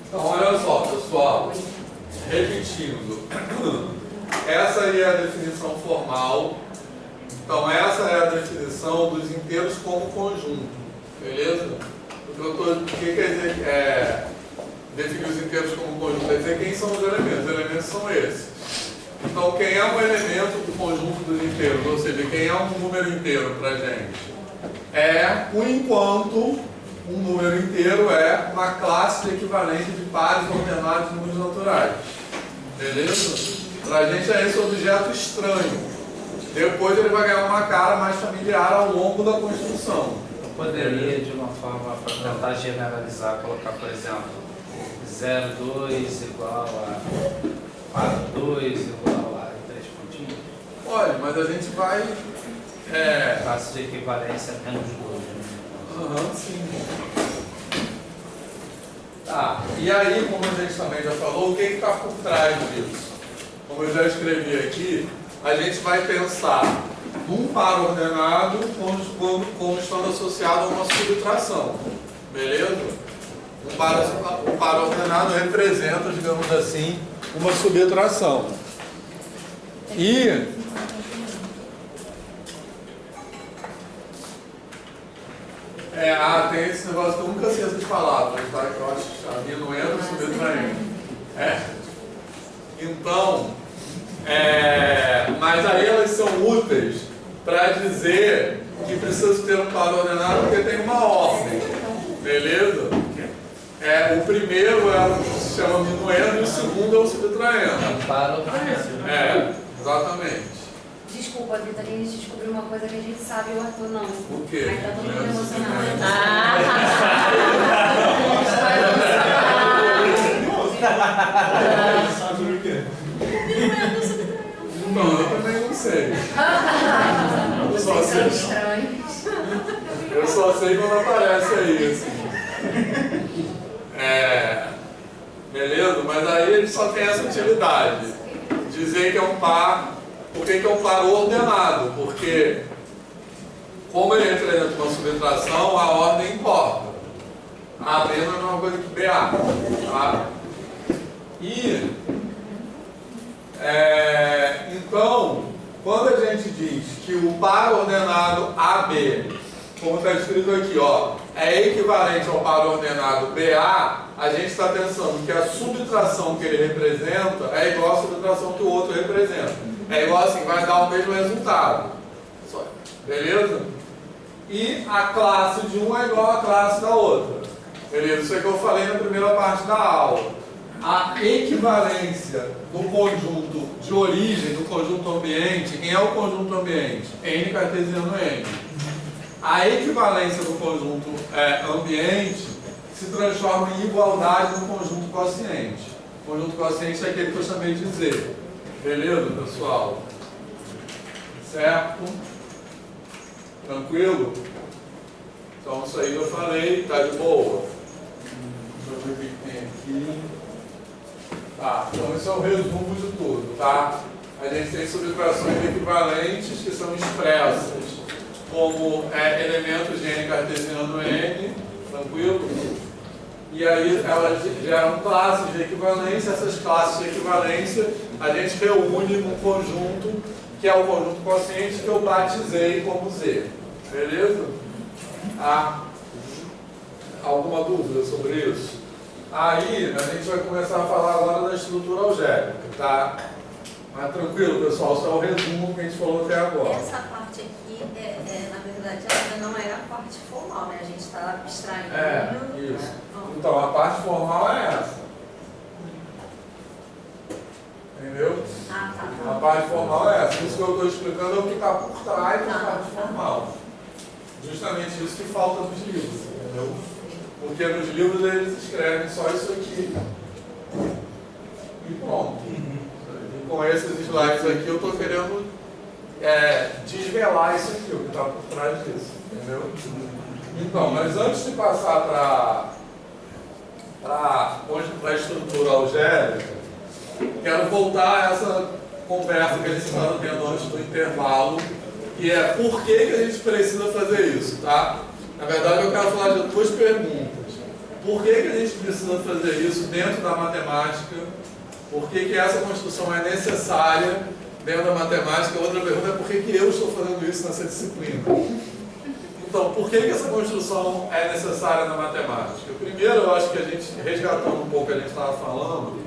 Então, olha só, pessoal, repetindo, essa aí é a definição formal. Então, essa é a definição dos inteiros como conjunto, beleza? O que quer dizer definir os inteiros como conjunto? Quer dizer quem são os elementos. Os elementos são esses. Então, quem é um elemento do conjunto dos inteiros, ou seja, quem é um número inteiro para a gente? Por enquanto, um número inteiro é uma classe de equivalente de pares ordenados de números naturais. Beleza? Para a gente é esse objeto estranho. Depois ele vai ganhar uma cara mais familiar ao longo da construção. Eu poderia, de uma forma, para tentar generalizar, colocar, por exemplo, 0,2 igual a 4,2 igual a 3 pontinhos? Pode, mas a gente vai... Classe de equivalência menos 2. Sim. Tá, e aí, como a gente também já falou, o que está por trás disso? Como eu já escrevi aqui, a gente vai pensar num par ordenado como estando associado a uma subtração. Beleza? Um par ordenado representa, digamos assim, uma subtração. E tem esse negócio que eu nunca sei essas palavras, tá? Que eu acho que não entra subtraindo. Então, mas aí elas são úteis para dizer que precisa ter um par ordenado porque tem uma ordem. Beleza? O primeiro é o que se chama minuendo e o segundo é o subtraindo. Par ordenado. Exatamente. Desculpa, Vitor, a gente descobriu uma coisa que a gente sabe e o Arthur não. O quê? Aí tá todo mundo emocionado. Sabe o quê? Não, eu também não sei. Vocês são estranhos. Eu só sei quando aparece aí, assim. Beleza? Mas aí ele só tem essa utilidade. Dizer que é um par. Por que é um par ordenado? Porque, como ele representa uma subtração, a ordem importa. AB não é a mesma coisa que BA. Tá? E, então, quando a gente diz que o par ordenado AB, como está escrito aqui, ó, é equivalente ao par ordenado BA, a gente está pensando que a subtração que ele representa é igual à subtração que o outro representa. É igual assim, vai dar o mesmo resultado. Beleza? E a classe de um é igual à classe da outra. Beleza? Isso é que eu falei na primeira parte da aula. A equivalência do conjunto de origem, do conjunto ambiente, quem é o conjunto ambiente? N cartesiano N. A equivalência do conjunto ambiente se transforma em igualdade no conjunto quociente. O conjunto quociente é aquele que eu chamei de Z. Beleza, pessoal? Certo? Tranquilo? Então isso aí eu falei, tá de boa. Deixa eu ver o que tem aqui. Tá, então esse é o resumo de tudo, tá? A gente tem subtrações equivalentes que são expressas como elementos de N cartesiano N, tranquilo? E aí elas geram classes de equivalência. Essas classes de equivalência a gente reúne num conjunto que é o conjunto quociente que eu batizei como Z. Beleza? Alguma dúvida sobre isso? Aí a gente vai começar a falar agora da estrutura algébrica, tá? Mas tranquilo, pessoal, só é o resumo que a gente falou até agora. Essa parte aqui, na verdade, ela não é a parte formal, né? A gente está abstraindo. Isso. Então, a parte formal é essa. Entendeu? Tá. A parte formal é essa. Isso que eu estou explicando é o que está por trás da parte formal. Justamente isso que falta nos livros, entendeu? Porque nos livros eles escrevem só isso aqui. E pronto. E com esses slides aqui eu estou querendo desvelar isso aqui, o que está por trás disso. Entendeu? Então, mas antes de passar para a estrutura algébrica, quero voltar a essa conversa que a gente estava tendo antes do intervalo, que é por que a gente precisa fazer isso, tá? Na verdade, eu quero falar de duas perguntas. Por que a gente precisa fazer isso dentro da matemática? Por que essa construção é necessária dentro da matemática? Outra pergunta é por que eu estou fazendo isso nessa disciplina? Então, por que essa construção é necessária na matemática? Primeiro, eu acho que a gente, resgatando um pouco o que a gente estava falando,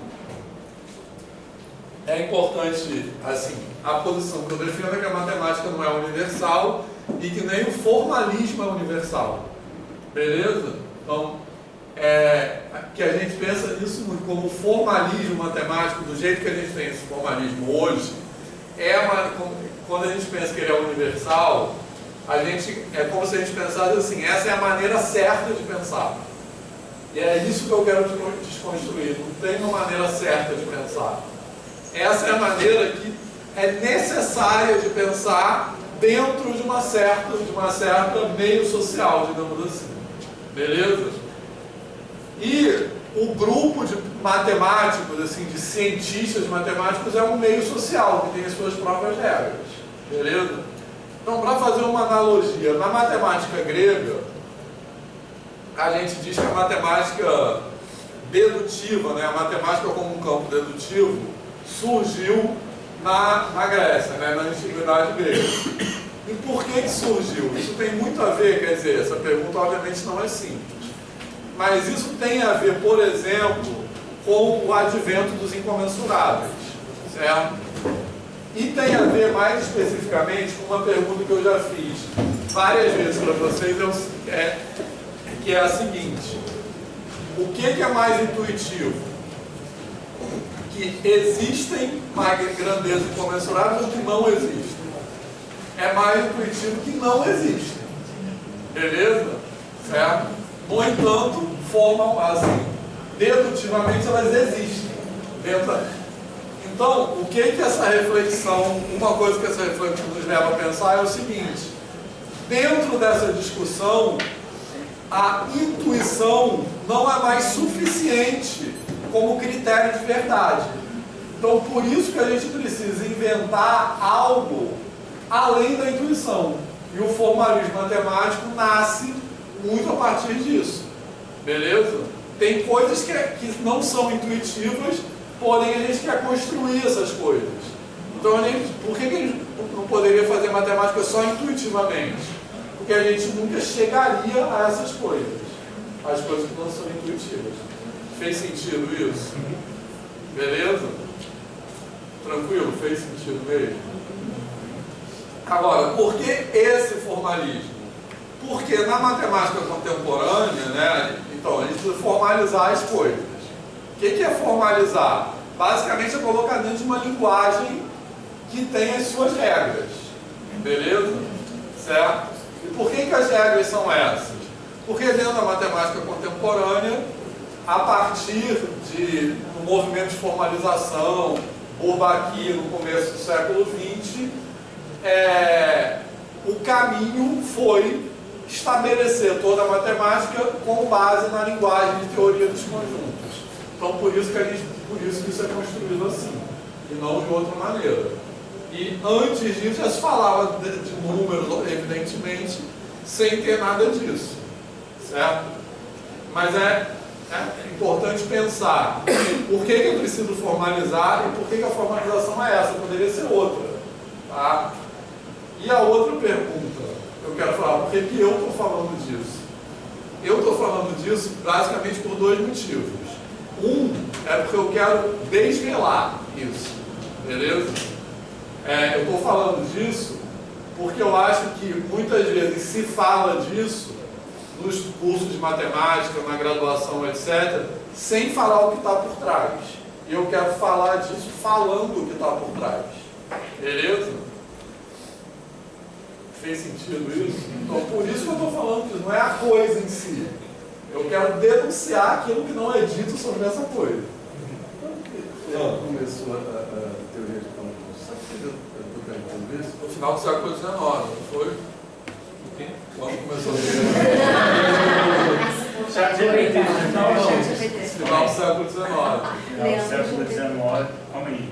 é importante, assim, a posição que eu defendo é que a matemática não é universal e que nem o formalismo é universal. Beleza? Então, que a gente pensa nisso muito como o formalismo matemático, do jeito que a gente tem esse formalismo hoje, quando a gente pensa que ele é universal, é como se a gente pensasse assim, essa é a maneira certa de pensar. E é isso que eu quero desconstruir, não tem uma maneira certa de pensar. Essa é a maneira que é necessária de pensar dentro de uma certa meio social, digamos assim. Beleza? E o grupo de matemáticos, assim, de cientistas matemáticos é um meio social, que tem as suas próprias regras. Beleza? Então, para fazer uma analogia, na matemática grega, a gente diz que a matemática dedutiva, né, a matemática como um campo dedutivo, surgiu na Grécia, né, na antiguidade grega. E por que surgiu? Isso tem muito a ver, quer dizer, essa pergunta obviamente não é simples. Mas isso tem a ver, por exemplo, com o advento dos incomensuráveis, certo? E tem a ver mais especificamente com uma pergunta que eu já fiz várias vezes para vocês, que é a seguinte: o que é mais intuitivo? Que existem grandezas incomensuráveis ou que não existem? É mais intuitivo que não existem. Beleza? Certo? No entanto, formam assim, dedutivamente elas existem. Então, o que essa reflexão, uma coisa que essa reflexão nos leva a pensar é o seguinte: dentro dessa discussão, a intuição não é mais suficiente como critério de verdade. Então, por isso que a gente precisa inventar algo além da intuição. E o formalismo matemático nasce muito a partir disso. Beleza? Tem coisas que não são intuitivas, porém a gente quer construir essas coisas. Então, por que a gente não poderia fazer matemática só intuitivamente? Porque a gente nunca chegaria a essas coisas, as coisas que não são intuitivas. Fez sentido isso? Beleza? Tranquilo? Fez sentido mesmo? Agora, por que esse formalismo? Porque na matemática contemporânea, né, então a gente precisa formalizar as coisas. O que é formalizar? Basicamente é colocar dentro de uma linguagem que tem as suas regras. Beleza? Certo? E por que as regras são essas? Porque dentro da matemática contemporânea, a partir do movimento de formalização, Bourbaki no começo do século XX, o caminho foi estabelecer toda a matemática com base na linguagem de teoria dos conjuntos. Então, por isso que isso é construído assim, e não de outra maneira. E antes disso, já se falava de números, evidentemente, sem ter nada disso, certo? Mas é importante pensar por que eu preciso formalizar e por que a formalização é essa, poderia ser outra. Tá? E a outra pergunta, eu quero falar, por que eu estou falando disso? Eu estou falando disso basicamente por dois motivos. Um é porque eu quero desvelar isso, beleza? Eu estou falando disso porque eu acho que muitas vezes se fala disso nos cursos de matemática, na graduação, etc., sem falar o que está por trás. E eu quero falar disso falando o que está por trás. Beleza? Fez sentido isso? Então, por isso que eu estou falando disso, não é a coisa em si. Eu quero denunciar aquilo que não é dito sobre essa coisa. Quando começou a teoria de campos? Sabe que eu estou perguntando isso? No final do século XIX, não foi? O quê? Quando começou a teoria? Final do século XIX. Não, século XIX, calma aí.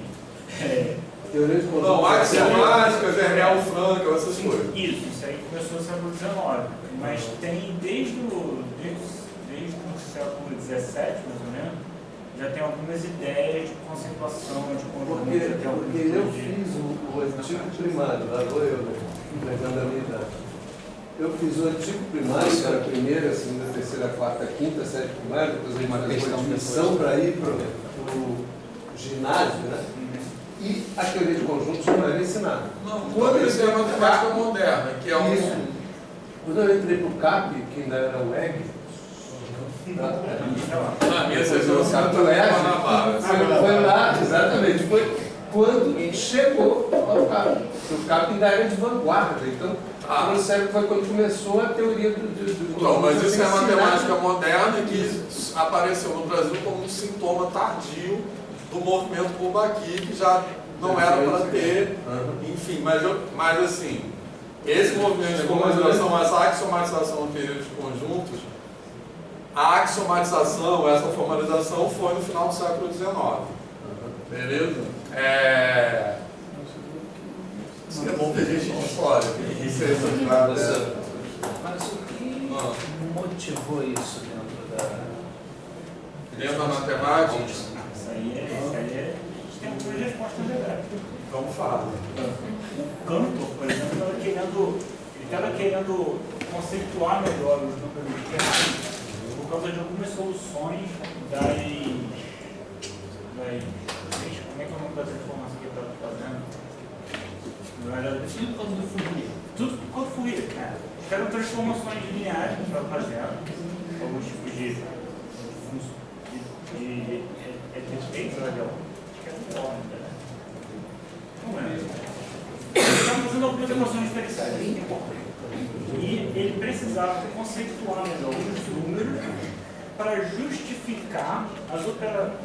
Teoria de conjuntos. Não, axiomática, Zermel Frankel, essas coisas. Isso aí começou no século XIX, mas tem desde o século 17, mais ou menos, já tem algumas ideias de conceituação, de conjunto. Porque eu fiz o antigo primário, lá vou eu, pegando a minha idade. Eu fiz o antigo primário, que era a primeira, a segunda, a terceira, a quarta, a quinta, a sétima primária, depois a gente fez uma admissão para ir para o ginásio, né? E a teoria de conjuntos não era ensinada. Não, quando isso é matemática moderna, que é um... Isso. Quando eu entrei para o CAP, que ainda era o EG, Na minha sessão de foi lá, exatamente, foi quando chegou ao CAP. O CAP ainda era de vanguarda, então foi quando começou a teoria do Então, mas isso é matemática moderna que apareceu no Brasil como um sintoma tardio do movimento Bourbaki, que já não era para ter, enfim, mas assim, esse movimento de formalização, essa axiomatização do período de conjuntos, a axiomatização, essa formalização foi no final do século XIX. Beleza? Isso é bom ter gente de história. Mas o que motivou isso dentro da... Dentro da matemática? Isso aí a gente tem algumas respostas legais. Vamos falar. O Cantor, por exemplo, estava querendo conceituar melhor os números reais por causa de algumas soluções das como é que é o nome da transformação que ele estava fazendo? Não era tudo por causa do Fourier. Tudo por causa do Fourier, né? Eram transformações lineares que estava fazendo, alguns tipos de efeitos, acho que é fórmula, né? Não é. Estava fazendo algumas equações diferenciais. E ele precisava conceituar melhor os números para justificar as operações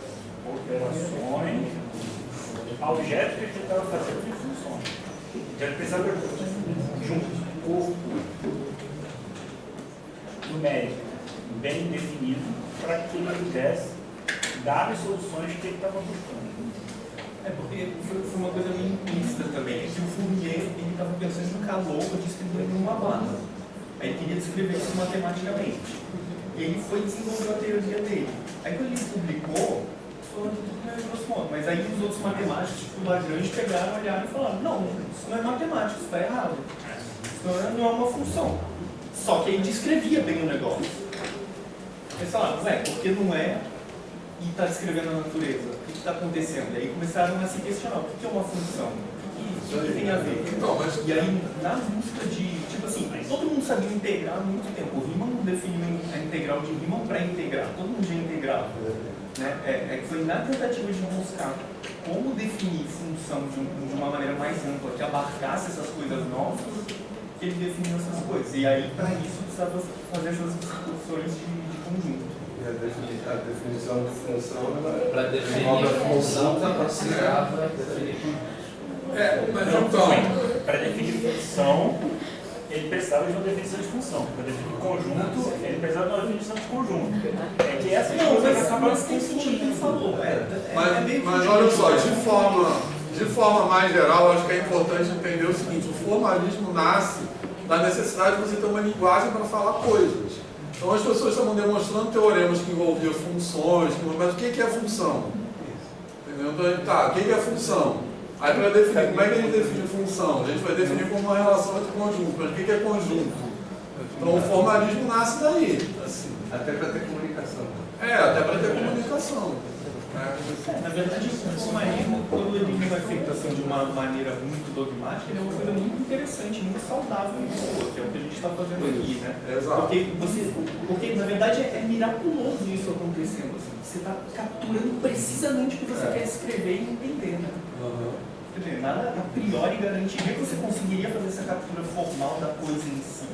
algébricas que ele estava fazendo em funções. Então ele precisava de um corpo numérico bem definido para que ele pudesse dar as soluções que ele estava buscando. Porque foi uma coisa meio implícita também, que o Fourier estava pensando em calor de escrever numa barra. Aí ele queria descrever isso matematicamente. E ele foi desenvolver a teoria dele. Aí quando ele publicou, falou tudo meio grosso modo, mas aí os outros matemáticos, tipo Lagrange, pegaram, olharam e falaram, não, isso não é matemática, isso está errado. Isso não é uma função. Só que ele descrevia bem o negócio. Eles falaram, porque não é e está descrevendo a natureza? O que está acontecendo? E aí começaram a se questionar, o que é uma função? O que tem a ver? E aí, na busca de, tipo assim, todo mundo sabia integrar há muito tempo. O Riemann definiu a integral de Riemann para integrar, todo mundo já integrava. Né? Foi na tentativa de buscar como definir função de uma maneira mais ampla, que abarcasse essas coisas novas, que ele definiu essas coisas. E aí, para isso, precisava fazer essas discussões de conjunto. E a definição de função, para definir função, precisava definir. Mas então, para definir função, ele precisava de uma definição de função. Para definir conjunto, ele precisava de uma definição de conjunto. É que essa mas tem sentido que ele falou. Mas olha só, de forma mais geral, acho que é importante entender o seguinte: o formalismo nasce da necessidade de você ter uma linguagem para falar coisas. Então as pessoas estavam demonstrando teoremas que envolviam funções, mas o que é função? Entendeu? Então, o que é função? Aí para definir, como é que a gente define função? A gente vai definir como uma relação entre conjuntos, mas o que é conjunto? Então o formalismo nasce daí. Assim. Até para ter comunicação. Até para ter comunicação. Na verdade, o formalismo, quando ele não é feito assim, de uma maneira muito dogmática, ele é uma coisa muito interessante, muito saudável em pessoa, que é o que a gente está fazendo aqui, né? Exato. Porque na verdade, é miraculoso isso acontecendo. Assim. Você está capturando precisamente o que você quer escrever e entender, né? Quer dizer, nada a priori garantiria que você conseguiria fazer essa captura formal da coisa em si.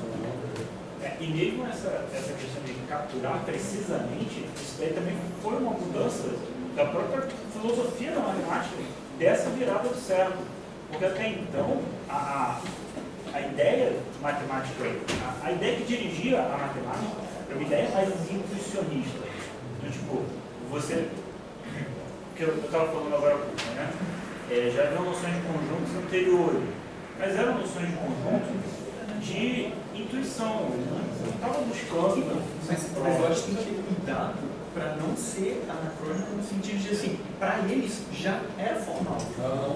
E mesmo essa questão de capturar precisamente, isso daí também foi uma mudança da própria filosofia da matemática, dessa virada do século. Porque até então, a ideia matemática, a ideia que dirigia a matemática, era uma ideia mais intuicionista. Do tipo, que eu estava falando agora há pouco, né? Já haviam noções de conjuntos anteriores, mas eram noções de conjunto de intuição, ele não estava buscando. Mas eu acho que tem que ter cuidado para não ser anacrônico no sentido de assim, para eles já era formal.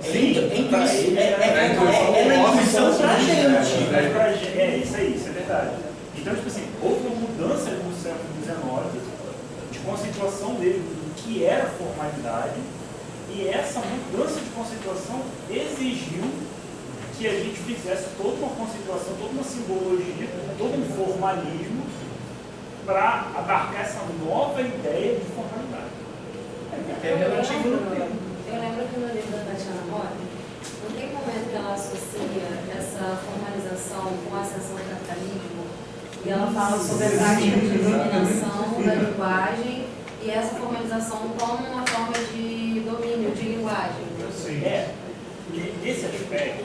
Sim, pra ele É na intuição pra gente. É isso aí, isso é verdade. Então, tipo assim, houve uma mudança no século XIX de conceituação dele do que era formalidade, e essa mudança de conceituação exigiu que a gente fizesse toda uma conceituação, toda uma simbologia, todo um formalismo para abarcar essa nova ideia de formalidade. É relativo no tempo. Eu lembro que no livro da Tatiana Mori, não tem momento que ela associa essa formalização com a ascensão do capitalismo, e ela fala sobre a prática de dominação da linguagem e essa formalização como uma forma de domínio de linguagem. Esse aspecto,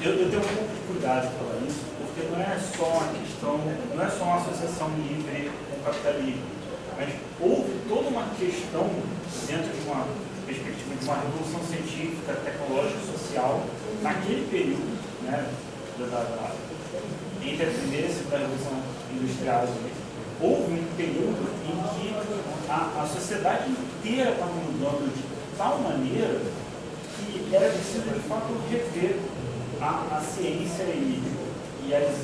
eu tenho um pouco de cuidado de falar isso, porque não é só uma questão, não é só uma associação livre com o capitalismo, mas houve toda uma questão dentro de uma perspectiva de uma revolução científica, tecnológica e social, naquele período, né, entre a primeira e a segunda revolução industrial, houve um período em que a sociedade inteira estava mudando de tal maneira que era preciso, de fato, rever a ciência e as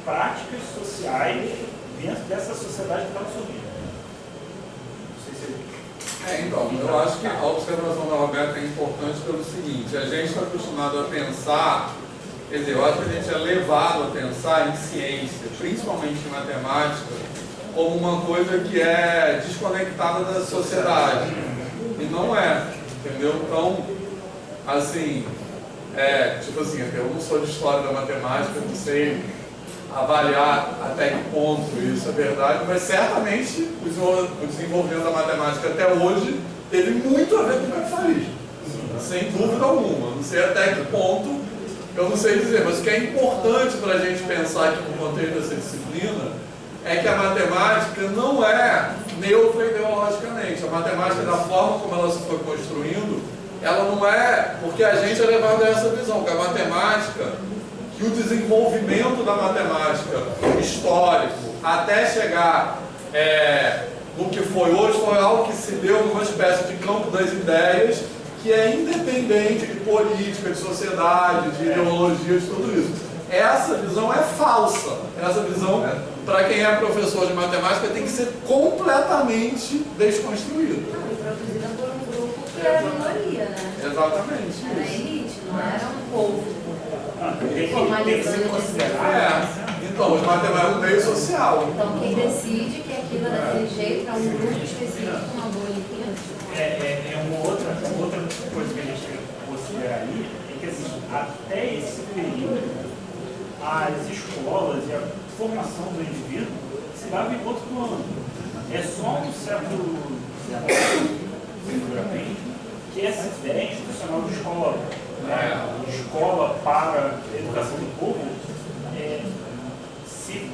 práticas sociais dentro dessa sociedade que estava surgindo. Não sei se Então, eu acho que a observação da Roberta é importante pelo seguinte: a gente está acostumado a pensar, quer dizer, eu acho que a gente é levado a pensar em ciência, principalmente em matemática, como uma coisa que é desconectada da sociedade. E não é, entendeu? Então, assim, tipo assim, eu não sou de história da matemática, não sei avaliar até que ponto isso é verdade, mas certamente o desenvolvimento da matemática até hoje teve muito a ver com o capitalismo, sem dúvida alguma. Não sei até que ponto, eu não sei dizer, mas o que é importante para a gente pensar aqui no contexto dessa disciplina é que a matemática não é neutra ideologicamente. A matemática, da forma como ela se foi construindo, ela não é porque a gente é levado a essa visão, que a matemática, que o desenvolvimento da matemática histórico até chegar no que foi hoje, foi algo que se deu numa espécie de campo das ideias que é independente de política, de sociedade, de ideologia, de tudo isso. Essa visão é falsa. Essa visão, para quem é professor de matemática, tem que ser completamente desconstruída. E produzida por um grupo que era a minoria, né? Exatamente. Era a elite, não era um povo. tem que ser considerado. Então, os matemáticos é um meio social. Então, quem decide que aquilo é daquele jeito é um grupo específico, uma bolinha. Uma outra coisa que a gente tem que considerar aí é que, assim, até esse período, as escolas e a formação do indivíduo se dava em outro plano. É só no século XIX, seguramente, que essa ideia institucional de escola, escola para a educação do povo, se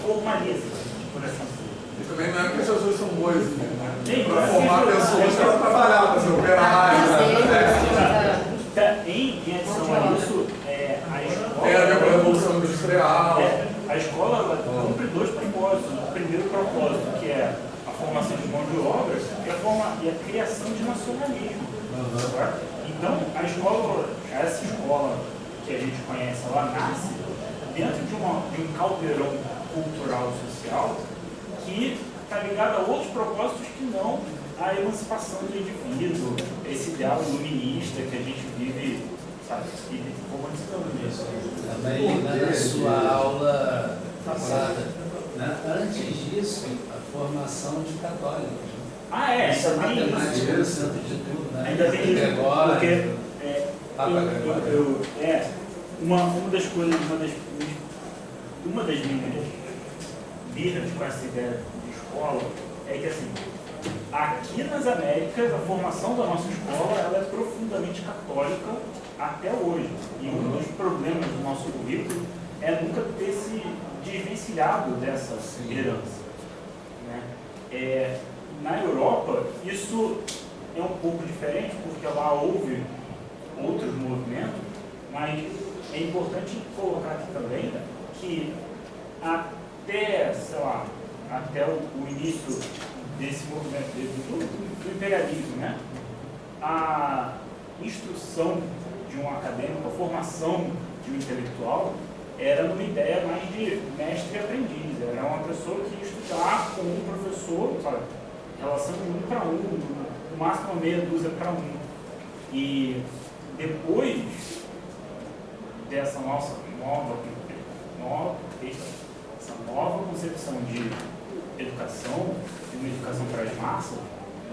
formaliza, por essa forma. E também não é porque as pessoas são boas, Sim, para formar pessoas para trabalhar, para ser operários. Em adição a isso, a escola... Tem a ver com a Revolução Industrial. A escola ela cumpre dois propósitos. O primeiro propósito, que é a formação de mão de obra, e a criação de nacionalismo. Então, essa escola que a gente conhece, ela nasce dentro de um caldeirão cultural social que está ligado a outros propósitos que não a emancipação do indivíduo, esse ideal iluminista que a gente vive, sabe, romantizando isso. Também na sua aula passada, né? Antes disso, a formação de católicos. Isso a também matemática no centro de tudo, né? ainda tem isso, Gregório, porque Papa Gregório. uma das minhas birras com essa ideia de escola é que, assim, aqui nas Américas, a formação da nossa escola ela é profundamente católica até hoje. E um dos problemas do nosso currículo é nunca ter se desvencilhado dessa herança. Né? Na Europa, isso é um pouco diferente, porque lá houve outros movimentos, Mas é importante colocar aqui também que até, sei lá, até o início desse movimento do imperialismo, né? A instrução de um acadêmico, a formação de um intelectual, era numa ideia mais de mestre e aprendiz. Era uma pessoa que ia estudar com um professor, sabe, relação 1 para 1, no máximo meia dúzia para 1. E depois dessa nossa nova concepção de educação, de uma educação para as massas,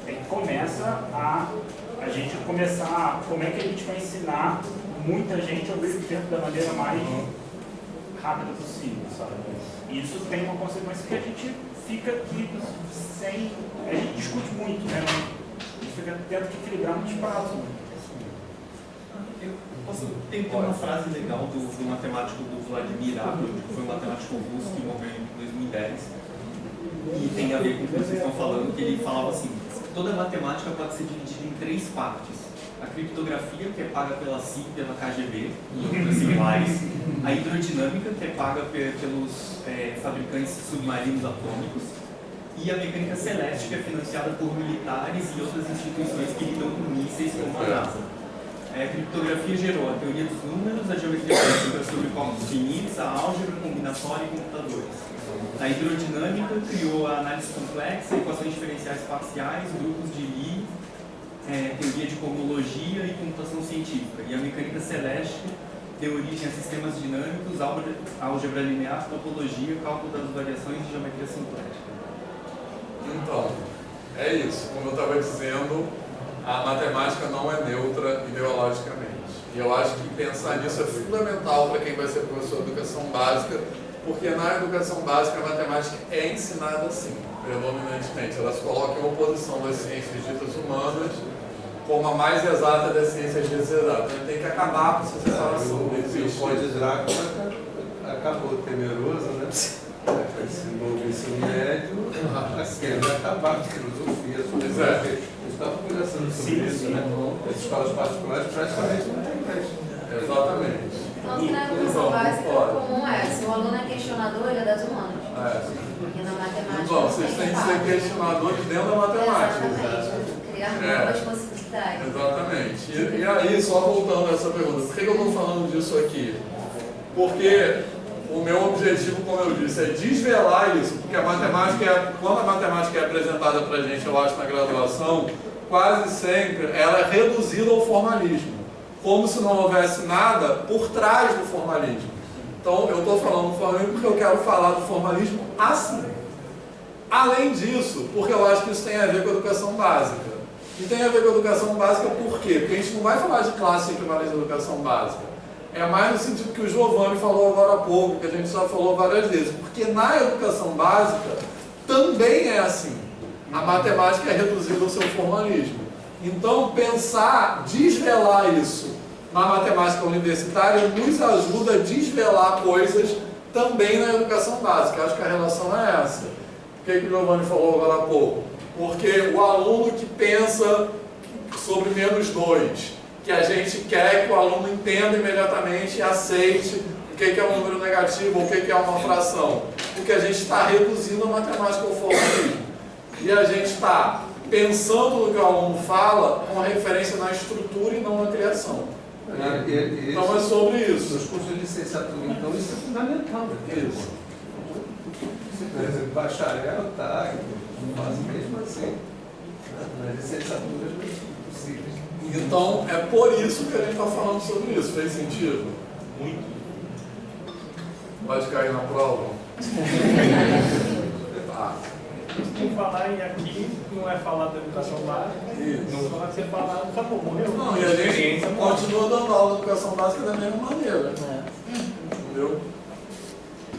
é que começa a gente começar, como é que a gente vai ensinar muita gente ao mesmo tempo da maneira mais rápida possível, sabe? E isso tem uma consequência que a gente fica aqui sem... A gente discute muito, né? A gente fica tendo que equilibrar muitos pratos. Tem uma frase legal do matemático do Vladimir Abel, que foi um matemático russo que morreu em 2010, e tem a ver com o que vocês estão falando, que ele falava assim: toda matemática pode ser dividida em 3 partes. A criptografia, que é paga pela CIA e pela KGB, e outras similares. A hidrodinâmica, que é paga pelos fabricantes de submarinos atômicos. E a mecânica celeste, que é financiada por militares e outras instituições que lidam com mísseis como a NASA. A criptografia gerou a teoria dos números, a geometria básica sobre corpos finitos, a álgebra combinatória e computadores. A hidrodinâmica criou a análise complexa, equações diferenciais parciais, grupos de Lie, teoria de cohomologia e computação científica. E a mecânica celeste deu origem a sistemas dinâmicos, álgebra linear, topologia, cálculo das variações e geometria sintética. Então, é isso. Como eu estava dizendo, a matemática não é neutra ideologicamente. E eu acho que pensar nisso é fundamental para quem vai ser professor de educação básica, porque na educação básica a matemática é ensinada assim, predominantemente. Ela se coloca em oposição das ciências ditas humanas como a mais exata das ciências ditas exatas. Tem que acabar com essa separação. O Pó de Drácula acabou temeroso, né? Ensinou o ensino médio, querendo acabar com a filosofia. Pois é. A gente estava conversando sobre isso, né? As escolas particulares praticamente não tem mais. Exatamente. Tanto que na educação básica o comum é, se o aluno é questionador, ele é das humanas. Porque na matemática Então, vocês têm que ser questionadores dentro da matemática. Exatamente. Criar novas possibilidades. Exatamente. E aí, só voltando a essa pergunta, por que eu estou falando disso aqui? Porque o meu objetivo, como eu disse, é desvelar isso, porque a matemática, quando a matemática é apresentada para a gente, eu acho, na graduação, quase sempre ela é reduzida ao formalismo, como se não houvesse nada por trás do formalismo. Então, eu estou falando do formalismo porque eu quero falar do formalismo assim. Além disso, porque eu acho que isso tem a ver com a educação básica. E tem a ver com a educação básica por quê? Porque a gente não vai falar de classe equivalente à educação básica. É mais no sentido que o Giovanni falou agora há pouco, que a gente já falou várias vezes. Porque na educação básica também é assim. A matemática é reduzida ao seu formalismo. Então, pensar, desvelar isso na matemática universitária nos ajuda a desvelar coisas também na educação básica. Acho que a relação é essa. O que o Giovanni falou agora há pouco? Porque o aluno que pensa sobre -2, que a gente quer que o aluno entenda imediatamente e aceite o que é um número negativo, o que é uma fração. Porque a gente está reduzindo a matemática ao formalismo. E a gente está pensando no que o aluno fala com referência na estrutura e não na criação. Então é sobre isso. Nos cursos de licenciatura, então, isso é fundamental. Isso. Por exemplo, bacharel, tá, faz mesmo assim. Nas licenciaturas não é possível. Então, é por isso que a gente está falando sobre isso. Fez sentido? Muito. Pode cair na prova? Tá. Em falar em aqui, não é falar da educação básica, Isso. não falar que você falar, acabou, morreu. Não, e a gente continua dando aula de educação básica da mesma maneira. Entendeu?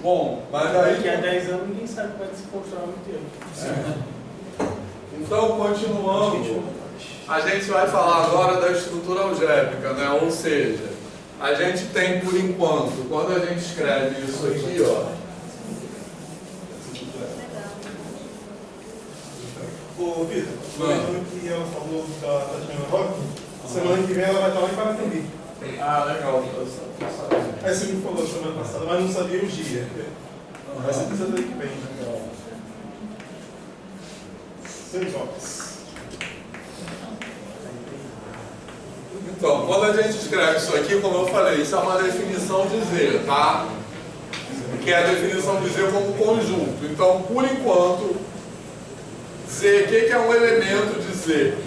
Bom, mas Daqui a daí... 10 anos ninguém sabe como é que se constrói um inteiro. Então, continuando, a gente vai falar agora da estrutura algébrica, né? Ou seja, a gente tem, por enquanto, quando a gente escreve isso aqui, ó. Ô, Vitor, aproveitando que ela falou da Tatiana Roque, semana que vem ela vai estar lá em Paratembi. Ah, legal. Aí você me falou semana passada, mas não sabia o dia. Mas você precisa ver que bem. Legal. 6 horas. Então, quando a gente escreve isso aqui, como eu falei, isso é uma definição de Z, tá? Que é a definição de Z como conjunto. Então, por enquanto, Z, o que é um elemento de Z?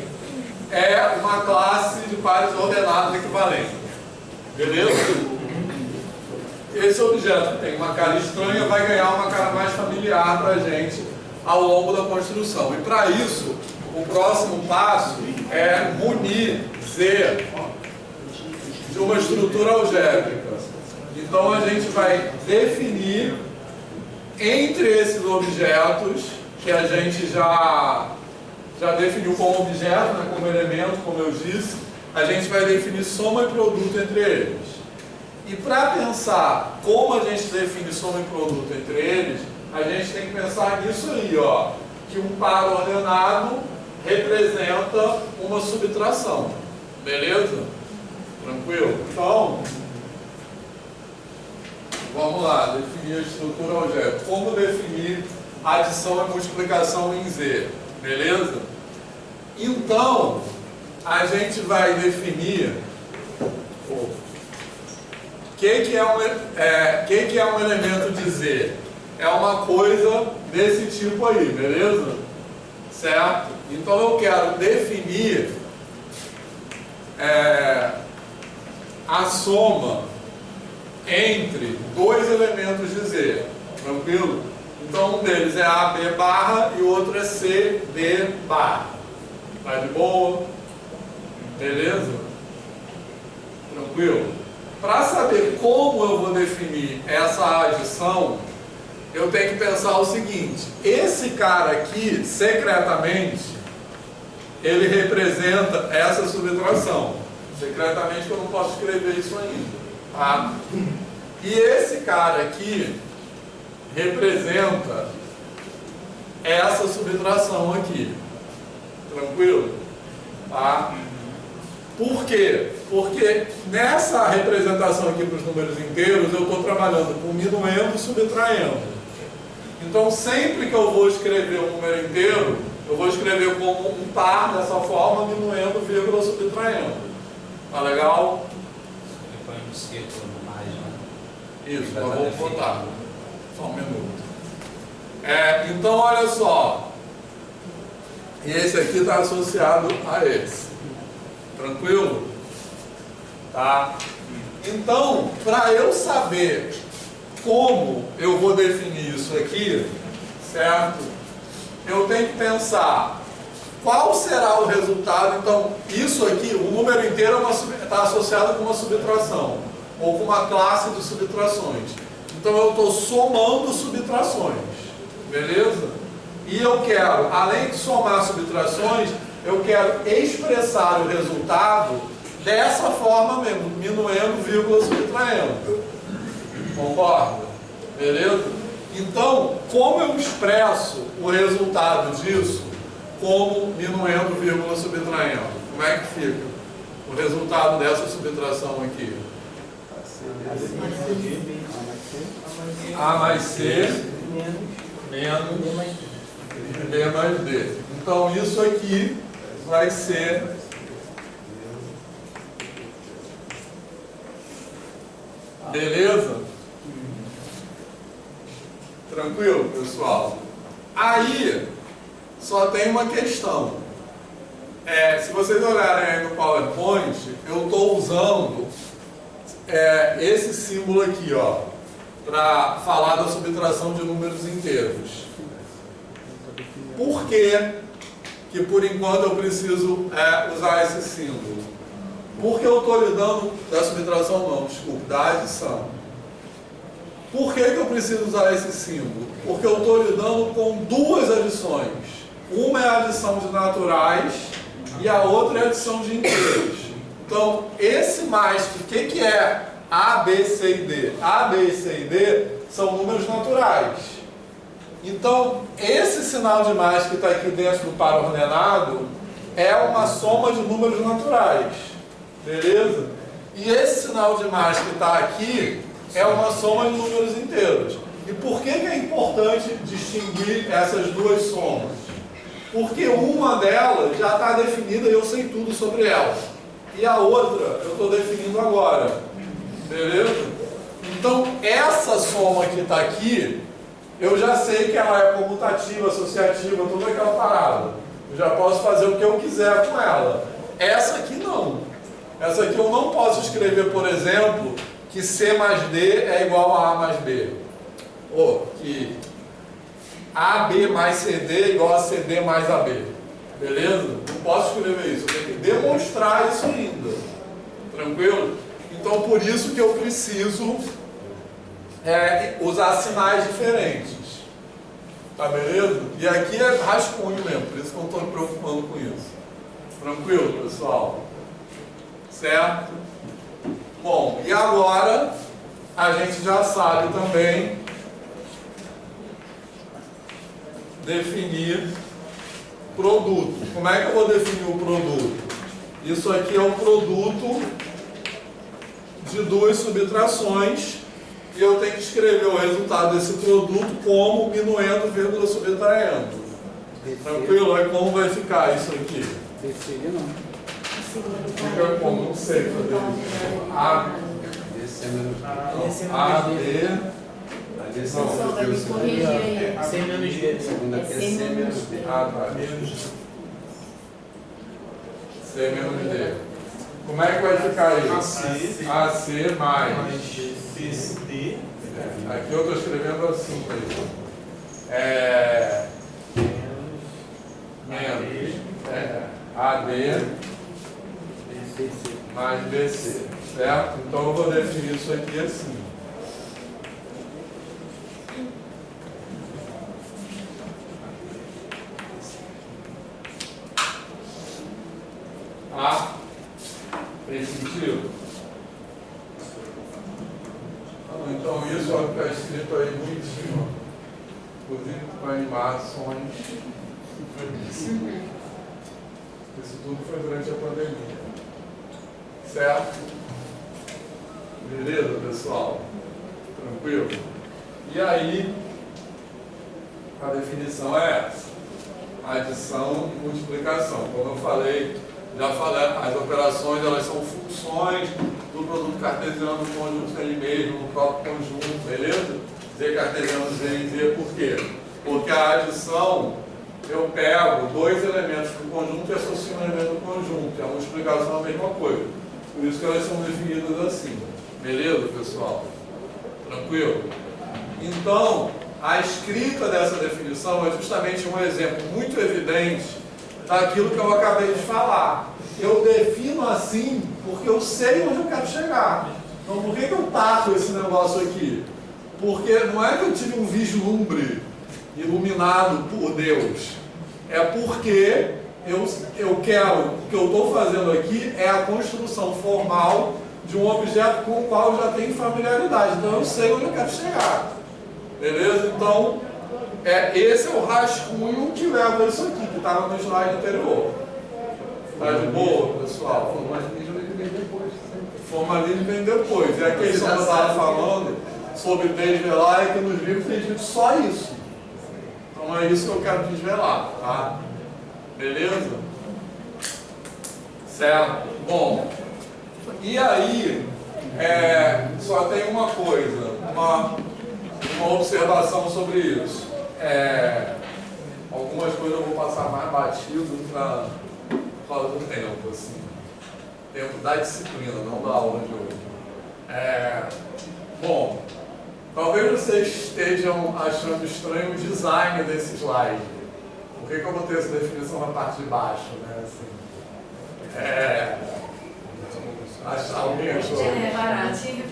É uma classe de pares ordenados equivalentes. Beleza? Esse objeto que tem uma cara estranha vai ganhar uma cara mais familiar para a gente ao longo da construção. E para isso, o próximo passo é munir Z de uma estrutura algébrica. Então a gente vai definir entre esses objetos que a gente já definiu como objeto, né, como elemento, como eu disse, a gente vai definir soma e produto entre eles. E para pensar como a gente define soma e produto entre eles, a gente tem que pensar nisso aí, ó, que um par ordenado representa uma subtração. Beleza? Tranquilo? Então, vamos lá, definir a estrutura algébrica. Como definir adição e multiplicação em Z? Beleza? Então, a gente vai definir o que é um elemento de Z. É uma coisa desse tipo aí, beleza? Certo? Então eu quero definir a soma entre dois elementos de Z. Tranquilo? Então um deles é AB barra e o outro é CD barra. Tá de boa? Beleza? Tranquilo? Para saber como eu vou definir essa adição, eu tenho que pensar o seguinte: esse cara aqui, secretamente, ele representa essa subtração. Secretamente eu não posso escrever isso ainda, tá? E esse cara aqui representa essa subtração aqui. Tranquilo? Tá? Por quê? Porque nessa representação aqui para os números inteiros, eu estou trabalhando com minuendo e subtraindo. Então, sempre que eu vou escrever um número inteiro, eu vou escrever como um par dessa forma, minuendo, vírgula, subtraindo. Tá legal? Ele põe um círculo no mais, né? Isso, eu vou botar. Só um minuto. Então, olha só. E esse aqui está associado a esse. Tranquilo? Tá? Então, para eu saber como eu vou definir isso aqui, certo? Eu tenho que pensar qual será o resultado. Então, isso aqui, o número inteiro está associado com uma subtração, ou com uma classe de subtrações. Então, eu estou somando subtrações, beleza? E eu quero, além de somar subtrações, eu quero expressar o resultado dessa forma mesmo, minuendo, vírgula, subtraindo. Concorda? Beleza? Então, como eu expresso o resultado disso como minuendo, vírgula, subtraindo? Como é que fica o resultado dessa subtração aqui? A mais C menos B mais D. Então, isso aqui vai ser beleza? Tranquilo, pessoal? Aí, só tem uma questão. Se vocês olharem aí no PowerPoint, eu estou usando esse símbolo aqui, ó, para falar da subtração de números inteiros. Por que por enquanto eu preciso usar esse símbolo? Porque eu estou lidando, da subtração não, desculpe, da adição. Por que eu preciso usar esse símbolo? Porque eu estou lidando com duas adições. Uma é a adição de naturais e a outra é a adição de inteiros. Então, esse mais, o que é A, B, C e D? A, B, C e D são números naturais. Então, esse sinal de mais que está aqui dentro do par ordenado é uma soma de números naturais. Beleza? E esse sinal de mais que está aqui é uma soma de números inteiros. E por que é importante distinguir essas duas somas? Porque uma delas já está definida e eu sei tudo sobre ela. E a outra eu estou definindo agora. Beleza? Então, essa soma que está aqui, eu já sei que ela é comutativa, associativa, toda aquela parada. Eu já posso fazer o que eu quiser com ela. Essa aqui não. Essa aqui eu não posso escrever, por exemplo, que C mais D é igual a A mais B. Ou que AB mais CD é igual a CD mais AB. Beleza? Não posso escrever isso. Eu tenho que demonstrar isso ainda. Tranquilo? Então, por isso que eu preciso usar sinais diferentes. Tá beleza? E aqui é rascunho mesmo, por isso que eu não estou me preocupando com isso. Tranquilo, pessoal? Certo? Bom, e agora a gente já sabe também definir produto. Como é que eu vou definir o produto? Isso aqui é o produto de duas subtrações e eu tenho que escrever o resultado desse produto como minuendo, vírgula, subtraindo. Tranquilo? Aí como vai ficar isso aqui? Fica como? Não sei fazer isso. A, B. Professor, vai me corrigir aí. C menos D. Segunda aqui é C menos D. Ah, tá. C menos D. Como é que vai ficar isso? AC mais BCD. Aqui eu estou escrevendo assim para isso. Menos AD mais BC. Certo? Então eu vou definir isso aqui assim. Ah, fez sentido? Então isso está escrito aí bonitinho, inclusive com animações. Isso tudo foi durante a pandemia. Certo? Beleza, pessoal? Tranquilo? E aí, a definição é essa: adição e multiplicação. Como eu falei, já falei, as operações elas são funções do produto cartesiano do conjunto ele mesmo, no próprio conjunto, beleza? Z cartesiano, Z em Z, por quê? Porque a adição, eu pego dois elementos do conjunto e associo um elemento do conjunto. É uma multiplicação a mesma coisa. Por isso que elas são definidas assim. Beleza, pessoal? Tranquilo? Então, a escrita dessa definição é justamente um exemplo muito evidente daquilo que eu acabei de falar. Eu defino assim porque eu sei onde eu quero chegar. Então, por que eu taco esse negócio aqui? Porque não é que eu tive um vislumbre iluminado por Deus. É porque eu quero, o que eu estou fazendo aqui é a construção formal de um objeto com o qual eu já tenho familiaridade. Então, eu sei onde eu quero chegar. Beleza? Então, esse é o rascunho que leva isso aqui, que estava no slide anterior. Tá de boa, pessoal? Formalismo vem depois. Formalismo vem depois. E aqui eu estava falando sobre desvelar, é que nos livros tem dito só isso. Então é isso que eu quero desvelar, tá? Beleza? Certo? Bom, e aí, só tem uma coisa, uma observação sobre isso. Algumas coisas eu vou passar mais batido por causa do tempo, assim. Tempo da disciplina, não da aula de hoje. Bom, talvez vocês estejam achando estranho o design desse slide. Por que eu botei essa definição na parte de baixo, né? Assim, alguém achou? Baratinho.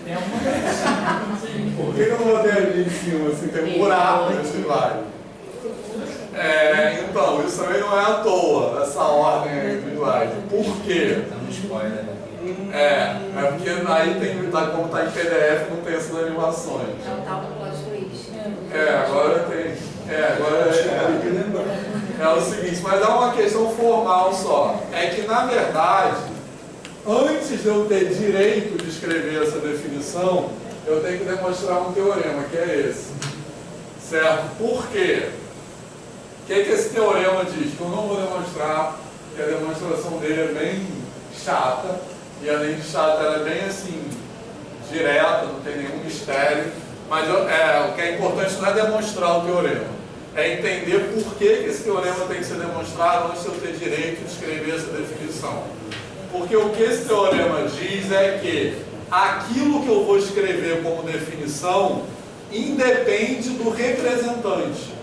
Por que eu não botei ali em cima, assim, tem um buraco nesse slide? Então, isso também não é à toa, essa ordem aí do slide. Por quê? Dando spoiler aqui. Porque aí como está em PDF, não tem essas animações. É o tal do plot twist. Agora tem. É o seguinte, mas é uma questão formal só. É que, na verdade, antes antes de eu ter direito de escrever essa definição, eu tenho que demonstrar um teorema, que é esse. Certo? Por quê? O que esse teorema diz? Que eu não vou demonstrar, que a demonstração dele é bem chata, e além de chata, ela é bem assim, direta, não tem nenhum mistério, mas o que é importante não é demonstrar o teorema, é entender por que esse teorema tem que ser demonstrado antes de eu ter direito de escrever essa definição. Porque o que esse teorema diz é que aquilo que eu vou escrever como definição independe do representante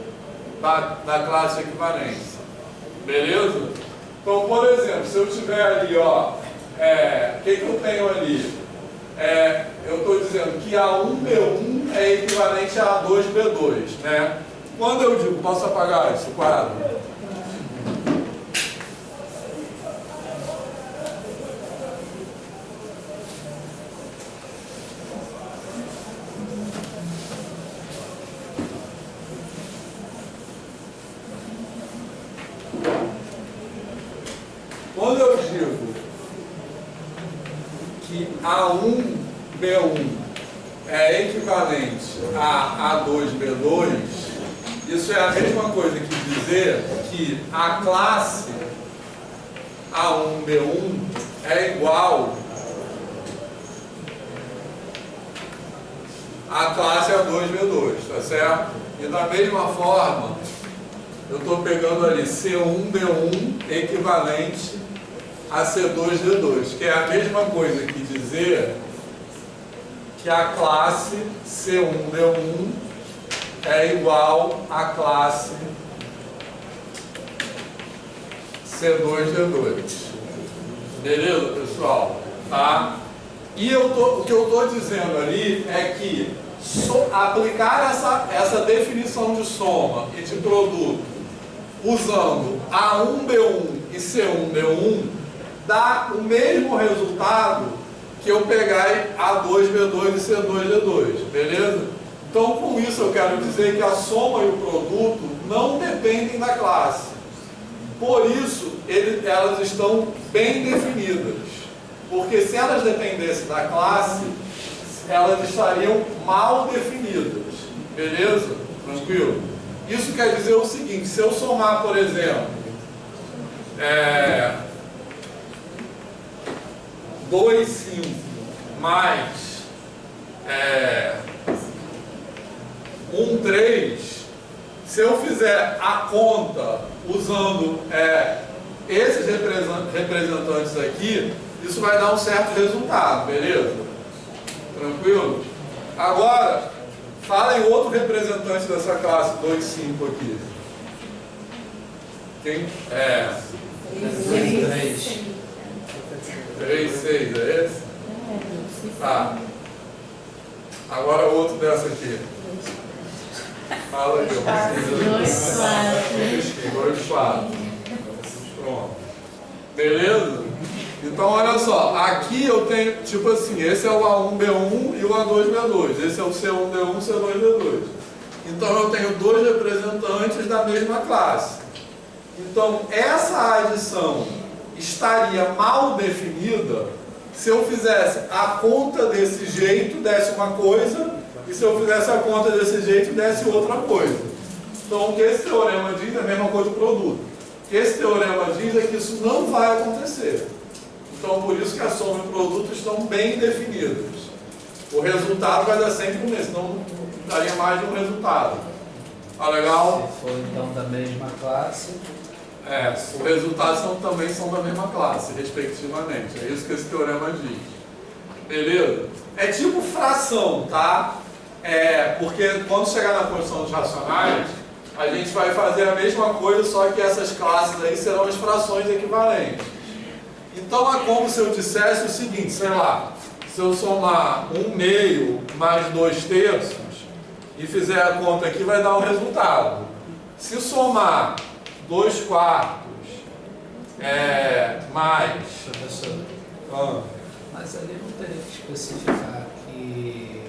da classe equivalência. Beleza? Então, por exemplo, se eu tiver ali, ó, o que eu tenho ali? Eu estou dizendo que A1B1 é equivalente a A2B2, né? Quando eu digo, posso apagar esse quadro? Quando eu digo que A1B1 é equivalente a A2B2, isso é a mesma coisa que dizer que a classe A1B1 é igual à classe A2B2, tá certo? E da mesma forma, eu estou pegando ali C1B1 equivalente a C2D2, que é a mesma coisa que dizer que a classe C1D1 é igual à classe C2D2. Beleza, pessoal? Tá? E o que eu estou dizendo ali é que aplicar essa definição de soma e de produto usando A1B1 e C1B1 dá o mesmo resultado que eu pegar A2B2 e C2D2, beleza? Então, com isso eu quero dizer que a soma e o produto não dependem da classe. Por isso, elas estão bem definidas. Porque se elas dependessem da classe, elas estariam mal definidas. Beleza? Tranquilo? Isso quer dizer o seguinte, se eu somar, por exemplo, 2,5 mais 1,3, se eu fizer a conta usando esses representantes aqui, isso vai dar um certo resultado, beleza? Tranquilo? Agora, fala em outro representante dessa classe 2,5 aqui. Quem? 3,6, é esse? Tá. Agora outro dessa aqui. Fala aí, eu preciso. 2,4. Pronto. Beleza? Então, olha só. Aqui eu tenho, tipo assim, esse é o A1B1 e o A2B2. Esse é o C1D1 e o C2D2. Então, eu tenho dois representantes da mesma classe. Então, essa adição estaria mal definida se eu fizesse a conta desse jeito, desse uma coisa, e se eu fizesse a conta desse jeito, desse outra coisa. Então, o que esse teorema diz é a mesma coisa do produto. O que esse teorema diz é que isso não vai acontecer. Então, por isso que a soma e o produto estão bem definidos. O resultado vai dar sempre o mesmo, senão não daria mais de um resultado. Tá legal? Se for então da mesma classe. Os resultados também são da mesma classe, respectivamente. É isso que esse teorema diz. Beleza? É tipo fração, tá? Porque quando chegar na função dos racionais, a gente vai fazer a mesma coisa, só que essas classes aí serão as frações equivalentes. Então é como se eu dissesse o seguinte, sei lá, se eu somar 1/2 mais 2/3 e fizer a conta aqui, vai dar um resultado. Se somar 2/4 mais... Professor, mas ali não teria que especificar que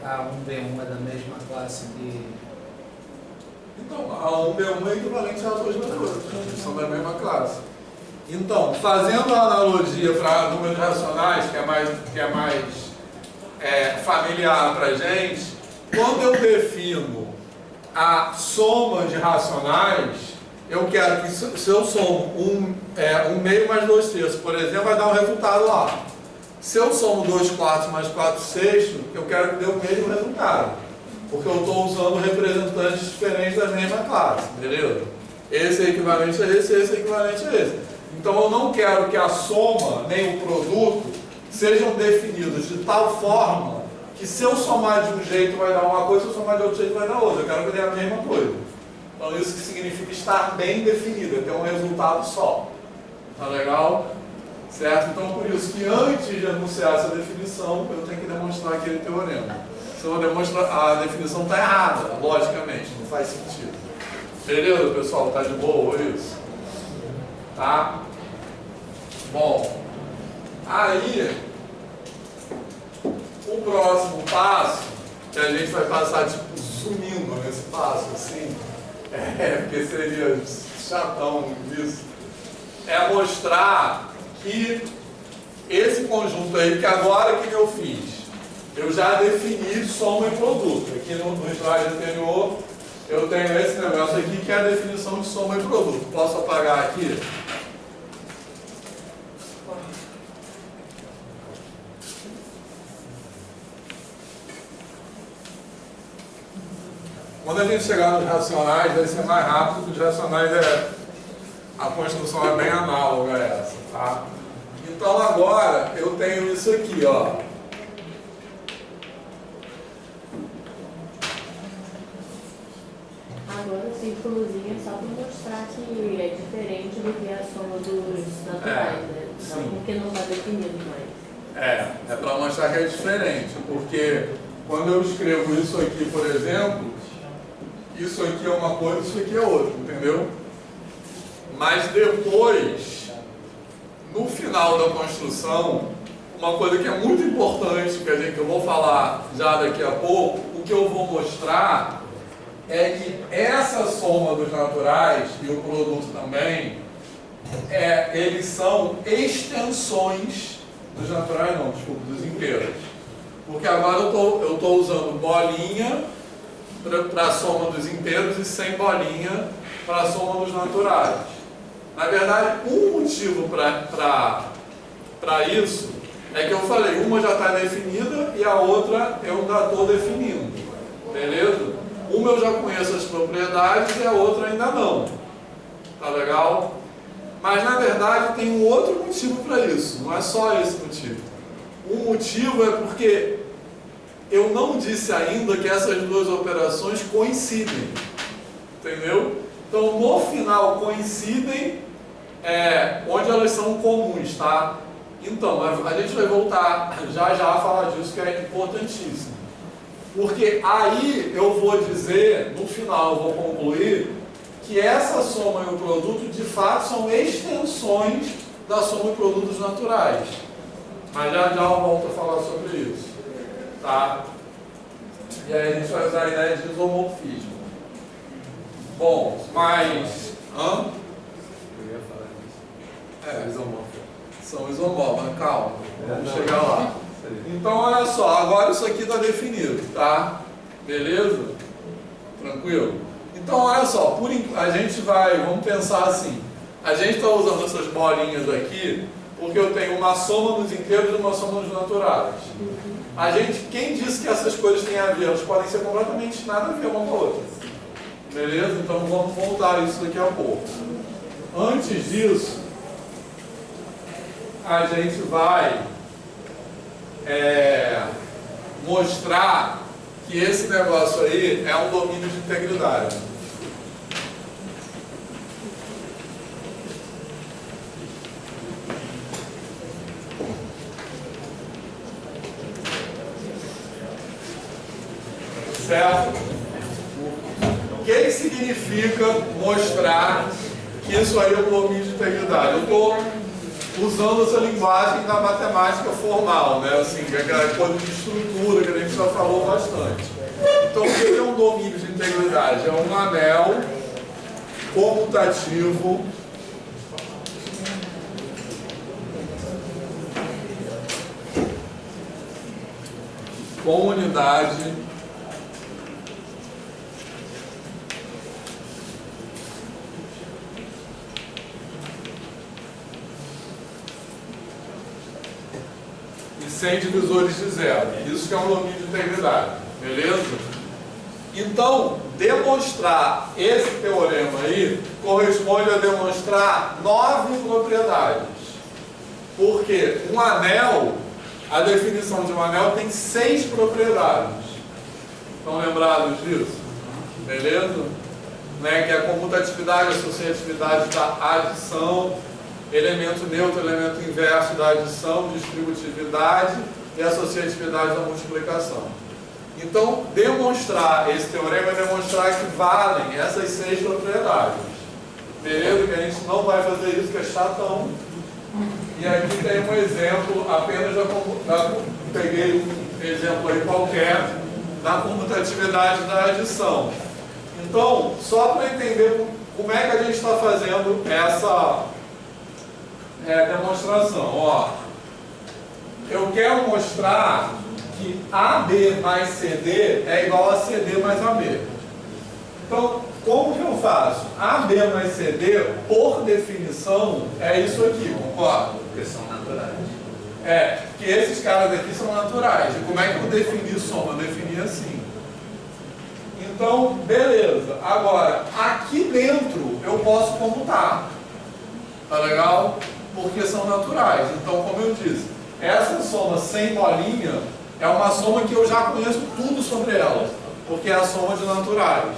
A1B1 é da mesma classe de... Então, A1B1 é equivalente a A2B2, eles são da mesma classe. Então, fazendo a analogia para números racionais, que é mais familiar para a gente, quando eu defino a soma de racionais, eu quero que se eu somo 1 meio mais 2 terços, por exemplo, vai dar um resultado lá. Se eu somo 2 quartos mais 4 sextos, eu quero que dê o mesmo resultado, porque eu estou usando representantes diferentes da mesma classe, beleza? Esse é equivalente a esse é equivalente a esse. Então eu não quero que a soma nem o produto sejam definidos de tal forma que se eu somar de um jeito vai dar uma coisa, se eu somar de outro jeito vai dar outra. Eu quero que dê a mesma coisa. Então isso que significa estar bem definido, é ter um resultado só. Tá legal? Certo? Então por isso que antes de anunciar essa definição, eu tenho que demonstrar aquele teorema. Se eu demonstrar, a definição está errada, logicamente, não faz sentido. Beleza, pessoal? Tá de boa isso? Tá? Bom, aí o próximo passo, que a gente vai passar tipo sumindo nesse passo, assim, porque seria chatão isso, é mostrar que esse conjunto aí, que agora que eu fiz, eu já defini soma e produto. Aqui no slide anterior, eu tenho esse negócio aqui que é a definição de soma e produto. Posso apagar aqui? Quando a gente chegar nos racionais, vai ser mais rápido, porque os racionais a construção é bem análoga a essa, tá? Então agora eu tenho isso aqui, ó. Agora o círculozinho é só para mostrar que é diferente do que a soma dos naturais, né? Não porque não está definido mais. É para mostrar que é diferente, porque quando eu escrevo isso aqui, por exemplo, isso aqui é uma coisa, isso aqui é outra, entendeu? Mas depois, no final da construção, uma coisa que é muito importante, que eu vou falar já daqui a pouco, o que eu vou mostrar é que essa soma dos naturais e o produto também, eles são extensões dos naturais, não, desculpa, dos inteiros. Porque agora eu estou usando bolinha para a soma dos inteiros e sem bolinha para a soma dos naturais. Na verdade, um motivo para isso é que eu falei, uma já está definida e a outra eu ainda estou definindo. Beleza? Uma eu já conheço as propriedades e a outra ainda não. Tá legal? Mas na verdade tem um outro motivo para isso, não é só esse motivo. O motivo é porque eu não disse ainda que essas duas operações coincidem. Entendeu? Então no final coincidem onde elas são comuns, tá? Então, a gente vai voltar já a falar disso, que é importantíssimo. Porque aí eu vou dizer, no final eu vou concluir, que essa soma e o produto de fato são extensões da soma e produtos naturais. Mas já eu volto a falar sobre isso. Tá? E aí a gente vai usar a ideia de isomorfismo. Bom, mas... Eu ia falar isso. São isomórficos, calma, vamos chegar lá. Então olha só, agora isso aqui está definido, tá? Beleza? Tranquilo? Então olha só, a gente vamos pensar assim, a gente está usando essas bolinhas aqui porque eu tenho uma soma dos inteiros e uma soma dos naturais. Quem disse que essas coisas têm a ver? Elas podem ser completamente nada a ver uma com a outra. Beleza? Então vamos voltar a isso daqui a pouco. Antes disso, a gente vai mostrar que esse negócio aí é um domínio de integridade. Certo? O que significa mostrar que isso aí é um domínio de integridade? Eu estou usando essa linguagem da matemática formal, né? Assim, aquela coisa de estrutura que a gente já falou bastante. Então, o que é um domínio de integridade? É um anel comutativo comunidade e sem divisores de zero. Isso que é um domínio de integridade, beleza? Então, demonstrar esse teorema aí corresponde a demonstrar 9 propriedades. Porque um anel, a definição de um anel tem 6 propriedades. Estão lembrados disso? Beleza? Né? Que é a comutatividade, a associatividade da adição, elemento neutro, elemento inverso da adição, distributividade e associatividade da multiplicação. Então, demonstrar esse teorema é demonstrar que valem essas 6 propriedades. Beleza? Que a gente não vai fazer isso, que é chatão. E aqui tem um exemplo, apenas peguei um exemplo aí qualquer, da comutatividade da adição. Então, só para entender como é que a gente está fazendo essa demonstração. Ó, eu quero mostrar que AB mais CD é igual a CD mais AB. Então, como que eu faço? AB mais CD, por definição, é isso aqui, concorda? Porque são naturais. Que esses caras aqui são naturais. E como é que eu defini soma? Eu defini assim. Então, beleza. Agora, aqui dentro eu posso comutar. Tá legal? Porque são naturais. Então, como eu disse, essa soma sem bolinha é uma soma que eu já conheço tudo sobre ela, porque é a soma de naturais.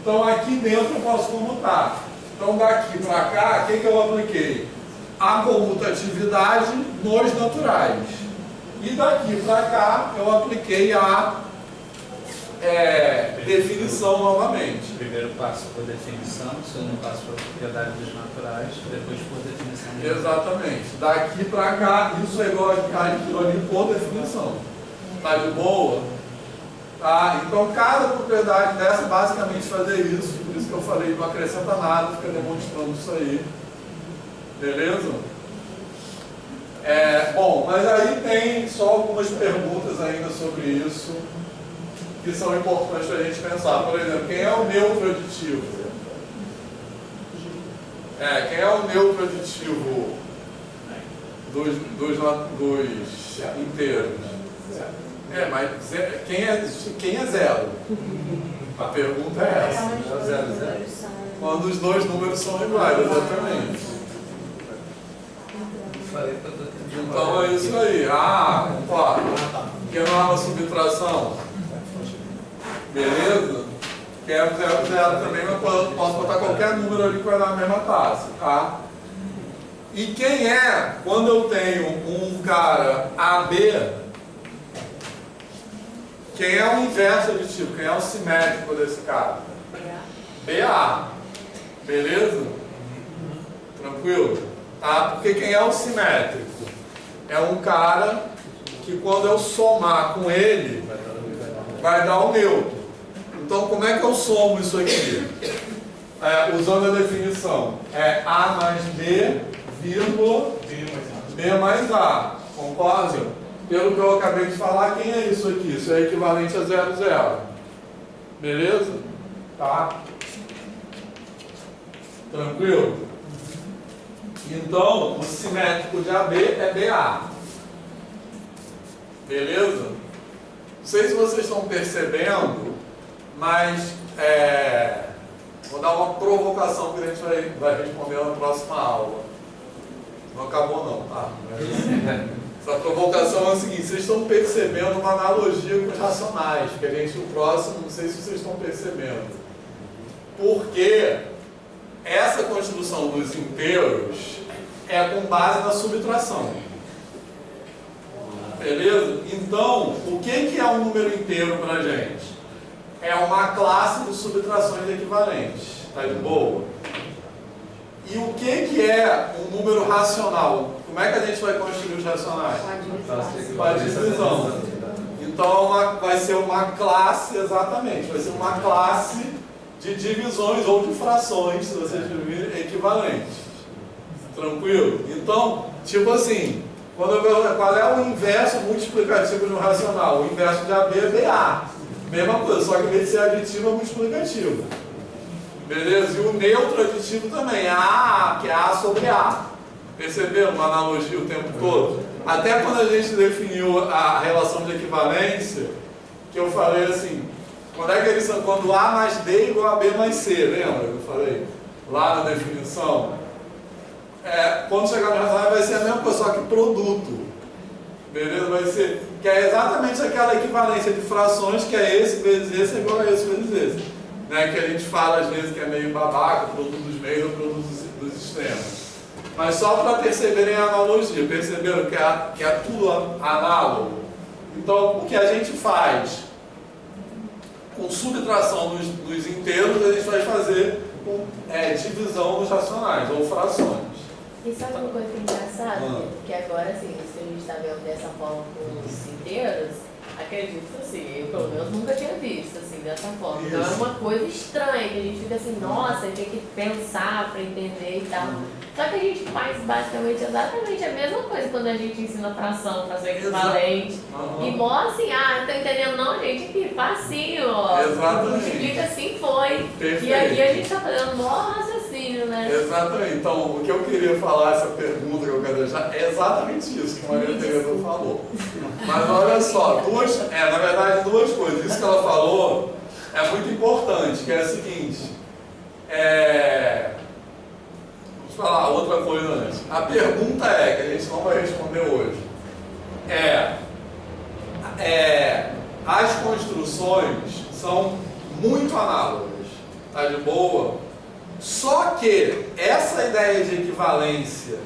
Então, aqui dentro eu posso comutar. Então, daqui para cá, o que eu apliquei? A comutatividade nos naturais. E daqui para cá, eu apliquei a definição novamente. Primeiro passo por definição, segundo passo por propriedade dos naturais, depois por definição. Exatamente. Daqui para cá, isso é igual aquilo ali por definição. Tá de boa? Tá? Então, cada propriedade dessa, basicamente, fazer isso. Por isso que eu falei, não acrescenta nada, fica demonstrando isso aí. Beleza? Bom, mas aí tem só algumas perguntas ainda sobre isso, que são importantes para a gente pensar. Por exemplo, quem é o neutro aditivo? Quem é o neutro aditivo dos inteiros? Mas quem é zero? A pergunta é essa. Quando os dois números são iguais, exatamente. Então é isso aí. Concordo. Que não há uma subtração. Beleza? Que é 0, 0 também, mas posso botar qualquer número ali que vai dar a mesma taxa, tá? E quem é, quando eu tenho um cara AB, quem é o inverso aditivo? Quem é o simétrico desse cara? BA. Beleza? Tranquilo? Tá? Porque quem é o simétrico? É um cara que quando eu somar com ele, vai dar o neutro. Então, como é que eu somo isso aqui? Usando a definição. A mais B, vírgula, B mais A. Concorda? Pelo que eu acabei de falar, quem é isso aqui? Isso é equivalente a 0, 0. Beleza? Tá? Tranquilo? Então, o simétrico de AB é BA. Beleza? Não sei se vocês estão percebendo, mas vou dar uma provocação que a gente vai responder na próxima aula. Não acabou não, tá? Essa provocação é o seguinte: vocês estão percebendo uma analogia com os racionais, que a gente, o próximo, não sei se vocês estão percebendo. Porque essa construção dos inteiros é com base na subtração. Beleza? Então, o que é um número inteiro para a gente? É uma classe de subtrações equivalentes. Tá de boa? E o que é um número racional? Como é que a gente vai construir os racionais? Com a divisão. Então, vai ser uma classe, exatamente, vai ser uma classe de divisões ou de frações, se vocês virem, equivalentes. Tranquilo? Então, tipo assim, Quando eu pergunto qual é o inverso multiplicativo de um racional, o inverso de AB é BA. Mesma coisa, só que em vez de ser aditivo é multiplicativo. Beleza? E o neutro aditivo também, A, que é A sobre A. Perceberam uma analogia o tempo todo? Até quando a gente definiu a relação de equivalência, que eu falei assim, quando A mais B é igual a B mais C, lembra que eu falei? Lá na definição. Quando chegar no racional vai ser a mesma coisa, só que produto. Beleza? Vai ser, que é exatamente aquela equivalência de frações, que é esse vezes esse é igual a esse vezes esse. Né? Que a gente fala às vezes que é meio babaca, produto dos meios ou produto dos extremos. Mas só para perceberem a analogia, perceberam que é tudo análogo? Então, o que a gente faz com subtração dos inteiros, a gente vai fazer com divisão dos racionais, ou frações. E sabe uma coisa que é engraçada? Que agora, assim, se a gente está vendo dessa forma com os inteiros, acredito assim, eu pelo menos nunca tinha visto assim, dessa forma. Então é uma coisa estranha, que a gente fica assim, nossa, tem que pensar para entender e tal. Só que a gente faz basicamente exatamente a mesma coisa quando a gente ensina fração, fração equivalente. E mostra assim, não tô entendendo não, gente, aqui, facinho, ó. Exatamente. Multiplica assim, foi. Perfeito. E aqui a gente tá fazendo mó raciocínio, né? Exatamente. Então, o que eu queria falar, essa pergunta que eu quero deixar, é exatamente isso que a Maria Tereza falou. Mas olha só, na verdade, duas coisas. Isso que ela falou é muito importante, que é o seguinte, vamos falar outra coisa antes. A pergunta que a gente não vai responder hoje, as construções são muito análogas, tá de boa? Só que essa ideia de equivalência,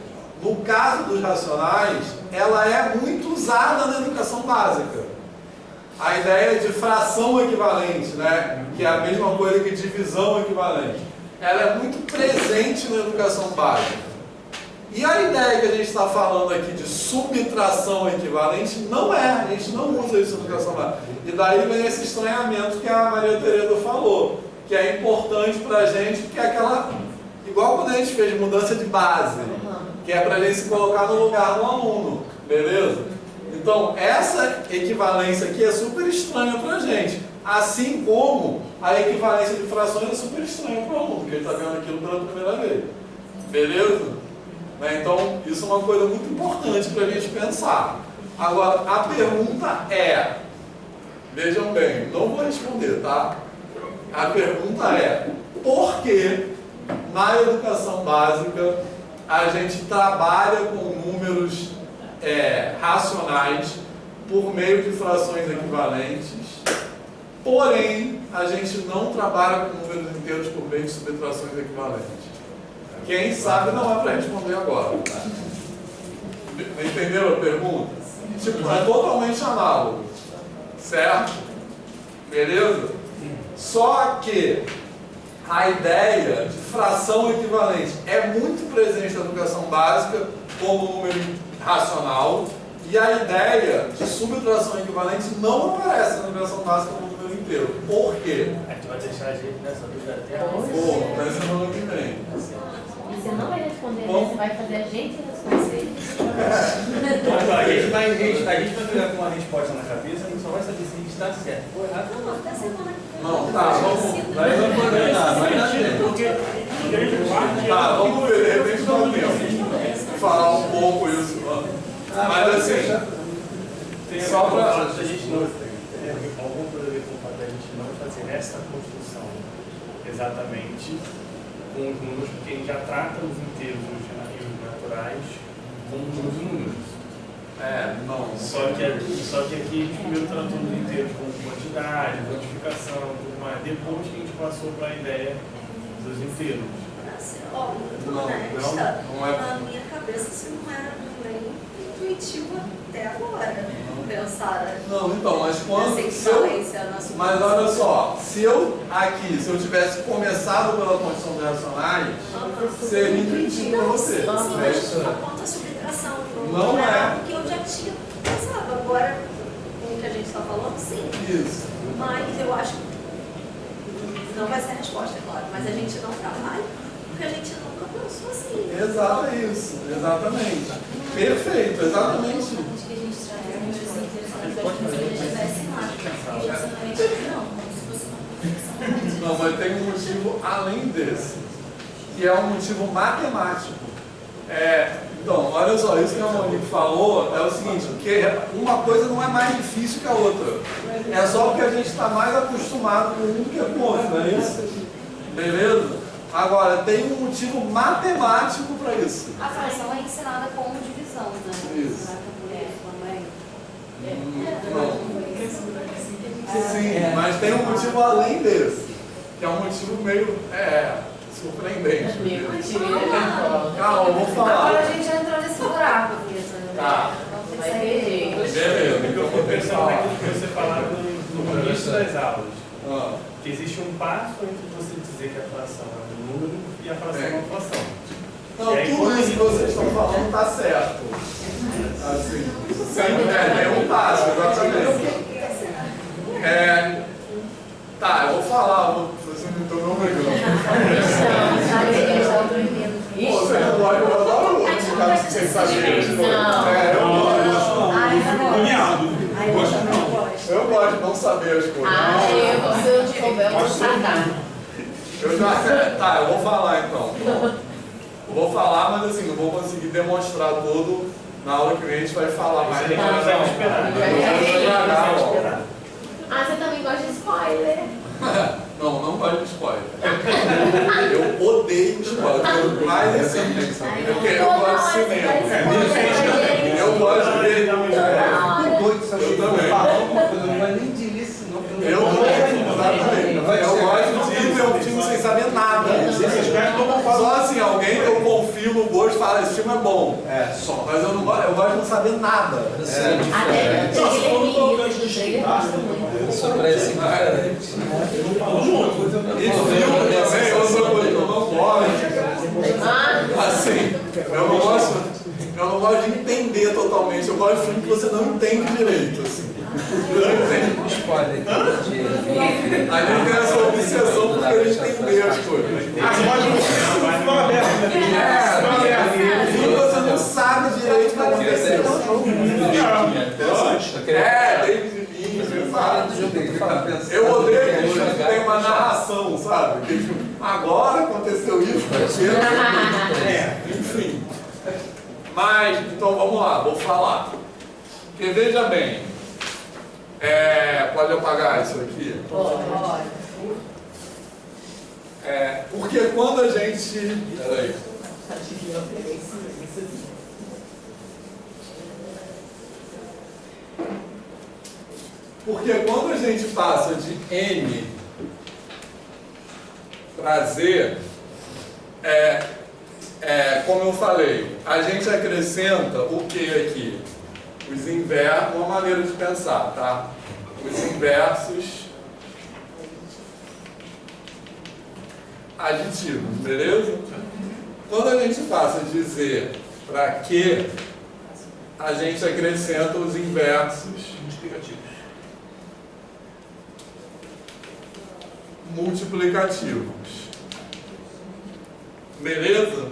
no caso dos racionais, ela é muito usada na educação básica. A ideia de fração equivalente, né? Que é a mesma coisa que divisão equivalente. Ela é muito presente na educação básica. E a ideia que a gente está falando aqui de subtração equivalente não a gente não usa isso na educação básica. E daí vem esse estranhamento que a Maria Tereza falou, que é importante para a gente, que é aquela, igual quando a gente fez mudança de base, que é para a gente se colocar no lugar do aluno, beleza? Então, essa equivalência aqui é super estranha para a gente, assim como a equivalência de frações é super estranha para o aluno, porque ele está vendo aquilo pela primeira vez, beleza? Então, isso é uma coisa muito importante para a gente pensar. Agora, a pergunta vejam bem, não vou responder, tá? A pergunta por que na educação básica a gente trabalha com números racionais por meio de frações equivalentes, porém a gente não trabalha com números inteiros por meio de subtrações equivalentes? Quem sabe não é para responder agora. Tá? Entenderam a pergunta? Tipo, é totalmente análogo, certo? Beleza? Só que a ideia de fração equivalente é muito presente na educação básica como número racional, e a ideia de subtração equivalente não aparece na educação básica como número inteiro. Por quê? Tu vai deixar a gente nessa dúvida até Até semana que vem. Você não vai responder, você vai fazer a gente responder. A gente vai ficar com uma resposta na cabeça, a gente só vai saber se a gente está certo ou errado. Não, até semana que vem. Não, tá, vamos. Vai Porque grande parte Tá, vamos ver, de repente dá um tempo. Falar um pouco isso. Mas assim, tem só para. a gente não. Algum poderia falar da gente não fazer essa construção exatamente com os números, porque a gente já trata os inteiros e os naturais como os números. Não. Só que aqui a gente primeiro tratou os inteiros com quantidade, quantificação, tudo mais. Depois que a gente passou para a ideia dos inteiros. Ó, muito Não, honesta, não é. na minha cabeça isso não era nem intuitivo até agora. Pensar Não, então, mas quando. nessa equivalência na subtração. Mas olha só, se eu tivesse começado pela construção de racionais, seria intuitivo para você. Sim, mas a conta é subtração. Não é. Porque eu já tinha pensado. Agora, com o que a gente está falando, sim. Isso. Mas eu acho que não vai ser a resposta, é claro. Mas a gente não trabalha porque a gente nunca pensou assim. Exato, é isso. Exatamente. Perfeito, exatamente. Que a gente traz os inteiros como se eles estivessem lá. Não, como se fosse uma reflexão. Não, mas tem um motivo além desse, que é um motivo matemático. Então, olha só, isso que a Monique falou é o seguinte, que uma coisa não é mais difícil que a outra. É só porque a gente está mais acostumado com um que com o outro, não é isso? Beleza? Agora, tem um motivo matemático para isso. A fração é ensinada como divisão, né? Isso. Também. Sim, mas tem um motivo além desse, que é um motivo meio surpreendente. Calma, eu vou falar. Agora a gente já entrou nesse buraco, Vitor. Tá. Vai ter jeito. Beleza, Eu estou pensando naquilo que você falava no início das aulas. Ah, Que existe um passo entre você dizer que a fração é um número e a fração é uma fração. não, tudo isso que vocês estão falando está certo. Assim, tem um passo, exatamente. Tá, eu vou falar, vocês não estão me obrigando. Pô, você não pode, eu adoro o ficar sem saber. Eu gosto de não saber as coisas. Se eu souber, eu vou sacar. Tá, eu vou falar então. Eu vou falar, mas assim, não vou conseguir demonstrar todo. Na aula que vem a gente vai falar mais. Você consegue esperar. Você também gosta de spoiler? Não gosto de spoiler. Eu odeio spoiler. Mas assim, porque eu gosto de cinema. Eu gosto de ver. Eu também. Não vai nem dizer isso, não. Eu gosto de ver um filme sem saber nada. Só assim, alguém que eu confio no gosto fala, esse filme é bom. Só. Mas eu gosto de não saber nada. Até o trailer gosta muito. Sobre esse diferente. E filme também, outra coisa que eu não gosto. Assim, eu não gosto de entender totalmente. Eu gosto de filme que você não entende direito. Assim. Spoiler. A gente tem essa obsessão por querer entender as coisas. E você não sabe direito o que aconteceu. David Lynch, sabe? Eu odeio aquele filme que tem uma narração, sabe? Aquele filme, agora aconteceu isso, enfim. Mas, então vamos lá, vou falar. Porque veja bem, pode apagar isso aqui? Pode. Porque quando a gente... Peraí. Porque quando a gente passa de N para Z, como eu falei, a gente acrescenta o que aqui? Os inversos, uma maneira de pensar, tá? Os inversos aditivos, beleza? Quando a gente passa de Z para Q, a gente acrescenta os inversos multiplicativos. Beleza?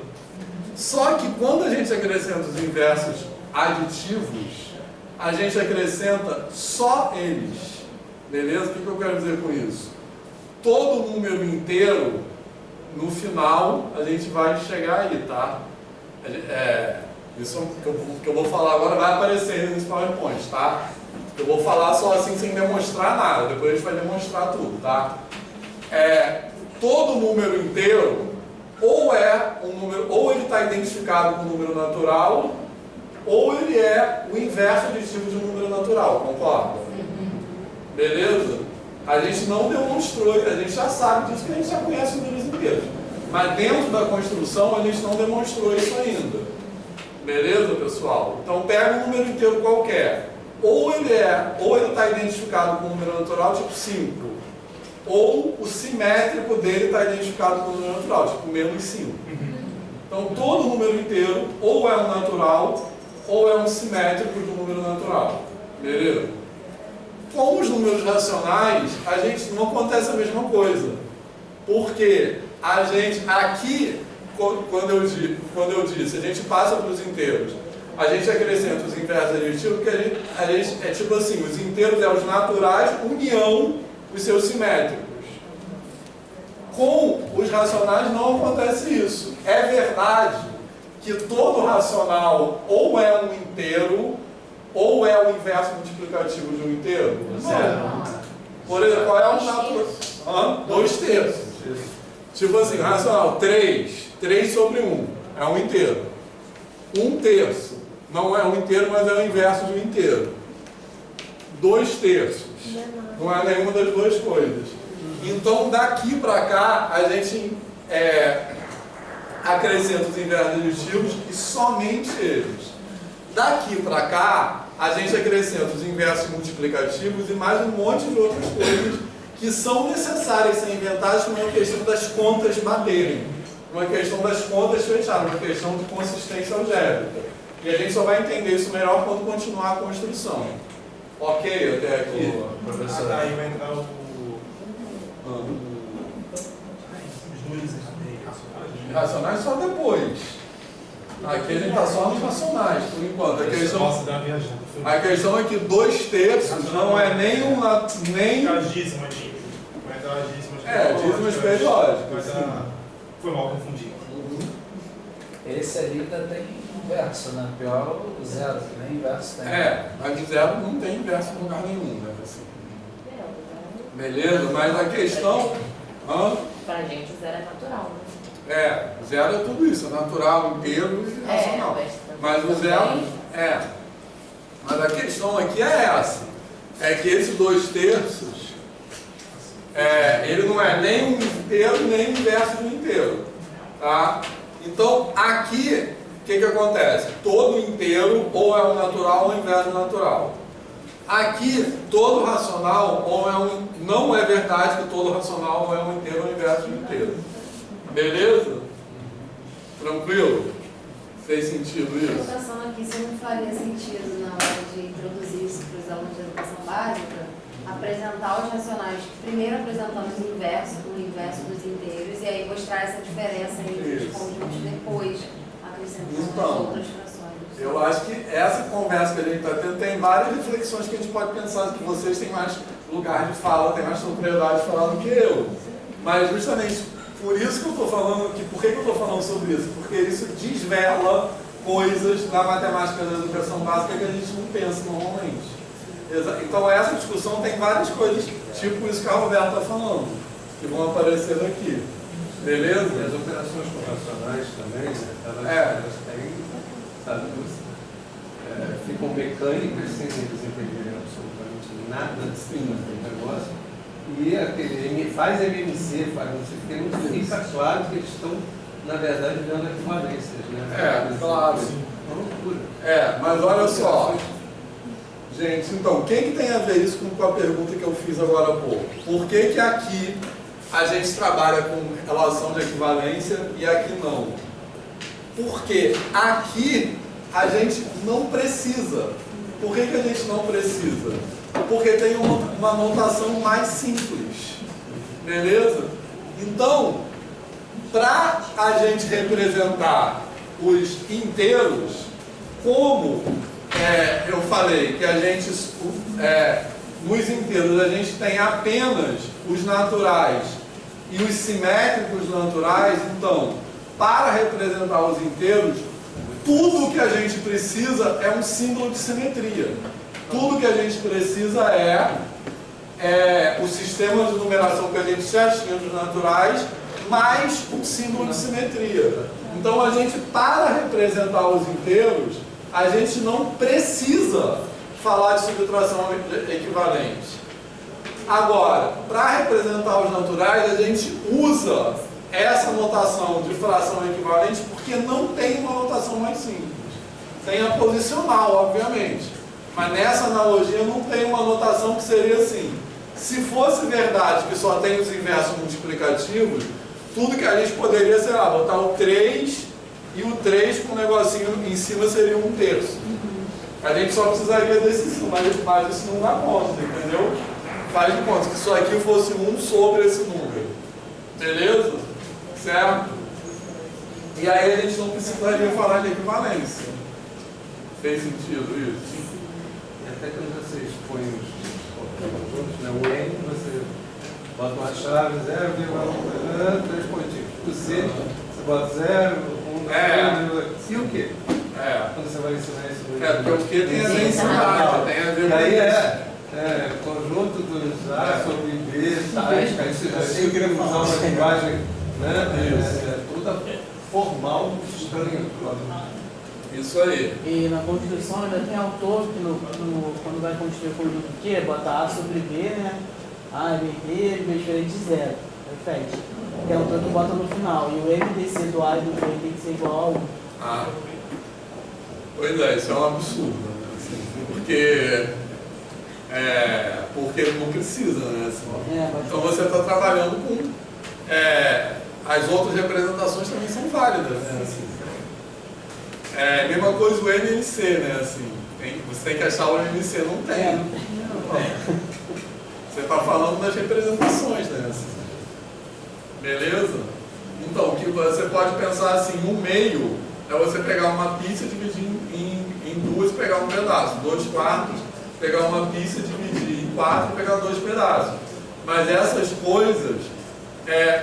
Só que quando a gente acrescenta os inversos aditivos, a gente acrescenta só eles. Beleza? O que eu quero dizer com isso? Todo número inteiro, no final, a gente vai chegar aí, tá? Isso que eu vou falar agora vai aparecer nesse PowerPoint, tá? Eu vou falar só assim sem demonstrar nada, depois a gente vai demonstrar tudo, tá? Todo número inteiro ou é um número, ou ele está identificado com um número natural, ou ele é o inverso aditivo de um número natural, concorda? Beleza? A gente não demonstrou, a gente já sabe disso, que a gente já conhece os números inteiros. Mas dentro da construção a gente não demonstrou isso ainda. Beleza, pessoal? Então pega um número inteiro qualquer. Ou ele está identificado com um número natural, tipo 5. Ou o simétrico dele está identificado com um número natural, tipo menos 5. Então todo número inteiro ou é um natural, ou é um simétrico de um número natural. Beleza? Com os números racionais, a gente não acontece a mesma coisa. Porque a gente, aqui, quando eu disse, a gente passa para os inteiros, a gente acrescenta os inversos adjetivos, porque a gente é tipo assim, os inteiros é os naturais, união os seus simétricos. Com os racionais não acontece isso. É verdade que todo racional ou é um inteiro, ou é o inverso multiplicativo de um inteiro? Zero. Por exemplo, qual é o natural? 2 terços. Tipo assim, racional 3 sobre 1 é um inteiro. 1 terço não é um inteiro, mas é o inverso de um inteiro. 2 terços não é nenhuma das duas coisas. Então, daqui para cá, a gente acrescenta os inversos adjetivos e somente eles. Daqui para cá, a gente acrescenta os inversos multiplicativos e mais um monte de outras coisas que são necessárias ser inventadas por uma questão das contas baterem, uma questão das contas fecharem, uma questão de consistência algébrica. E a gente só vai entender isso melhor quando continuar a construção. Ok até aqui? Professor. Aí vai entrar os números Racionais só depois. Aqui a gente está só nos racionais, por enquanto. A questão é que 2 terços não é nem dízimas. Vai entrar as dízimas. dízimas periódicas. Foi mal confundido. Esse ali ainda tem inverso, né? Pior o zero, que nem inverso tem. Mas o zero não tem inverso em lugar nenhum, né? Assim. Beleza? Mas a questão... Pra gente o zero é natural, né? Zero é tudo isso, é natural, inteiro e racional. Mas o zero Mas a questão aqui é essa. É que esses 2 terços, ele não é nem um inteiro, nem o inverso do inteiro. Tá? Então, aqui, o que acontece? Todo inteiro ou é o natural ou o inverso do natural. Aqui, todo racional ou não é verdade que todo racional ou é um inteiro ou o inverso do inteiro. Beleza? Tranquilo? Fez sentido A isso? educação aqui, isso não faria sentido na hora de introduzir isso para os alunos de educação básica, apresentar os racionais, primeiro apresentando o inverso dos inteiros, e aí mostrar essa diferença entre os conjuntos depois, acrescentando as outras frações. Eu acho que essa conversa que a gente está tendo tem várias reflexões que a gente pode pensar que vocês têm mais lugar de fala, têm mais propriedade de falar do que eu. Mas justamente por isso que eu estou falando, por que eu estou falando sobre isso? Porque isso desvela coisas na matemática da educação básica que a gente não pensa normalmente. Então essa discussão tem várias coisas, tipo isso que a Roberta está falando, que vão aparecer aqui. Beleza? E as operações convencionais também, elas têm, sabe, ficam mecânicas sem eles entenderem absolutamente nada do negócio. E aquele faz MMC, faz não sei o que, não fica claro que eles estão, na verdade, dando equivalências, né? Claro. Uma loucura. Mas olha só. Gente, então, o que tem a ver isso com a pergunta que eu fiz agora há pouco? Por que aqui a gente trabalha com relação de equivalência e aqui não? Porque aqui a gente não precisa. Por que a gente não precisa? Porque tem uma notação mais simples. Beleza? Então, para a gente representar os inteiros, como eu falei que a gente, nos inteiros, a gente tem apenas os naturais e os simétricos naturais, então, para representar os inteiros, tudo que a gente precisa é um símbolo de simetria. Tudo que a gente precisa é o sistema de numeração que a gente já tinha dos naturais, mais um símbolo de simetria. Então, a gente, para representar os inteiros, a gente não precisa falar de subtração equivalente. Agora, para representar os naturais, a gente usa essa notação de fração equivalente porque não tem uma notação mais simples. Tem a posicional, obviamente. Mas nessa analogia não tem uma notação que seria assim. Se fosse verdade que só tem os inversos multiplicativos, tudo que a gente poderia, sei lá, botar o 3 e o 3 com um negocinho em cima seria 1 terço. A gente só precisaria desse sim, mas isso não dá conta, entendeu? Faz de conta que isso aqui fosse 1 sobre esse número. Beleza? Certo? E aí a gente não precisaria falar de equivalência. Fez sentido isso? E até quando você expõe os conjuntos, né? O N, você bota uma chave, 0,1, 3 pontinhos. O C, você bota 0, 1, e o Q? Quando você vai ensinar isso no porque o Q tem a densidade, tem a ver com aí conjunto dos A sobre B, tais, aí eu queria usar uma linguagem, né? Toda formal, estranha. Isso aí. E na Constituição ainda tem autor que quando vai construir o conjunto Q, bota A sobre B, né? A é vermelho, B diferente de 0. Repete. Tem autor que bota no final. E o MDC do A e do B tem que ser igual a 1. Pois é, isso é um absurdo, né? Assim, porque não precisa, né? Assim, então você está trabalhando com. As outras representações também são válidas, né? Assim, mesma coisa o MNC, né? Assim, você tem que achar o MNC, não tem. Você está falando das representações, né? Assim, beleza? Então, o que você pode pensar assim, o meio é você pegar uma pizza e dividir em duas e pegar um pedaço. 2/4, pegar uma pizza, dividir em 4 e pegar 2 pedaços. Mas essas coisas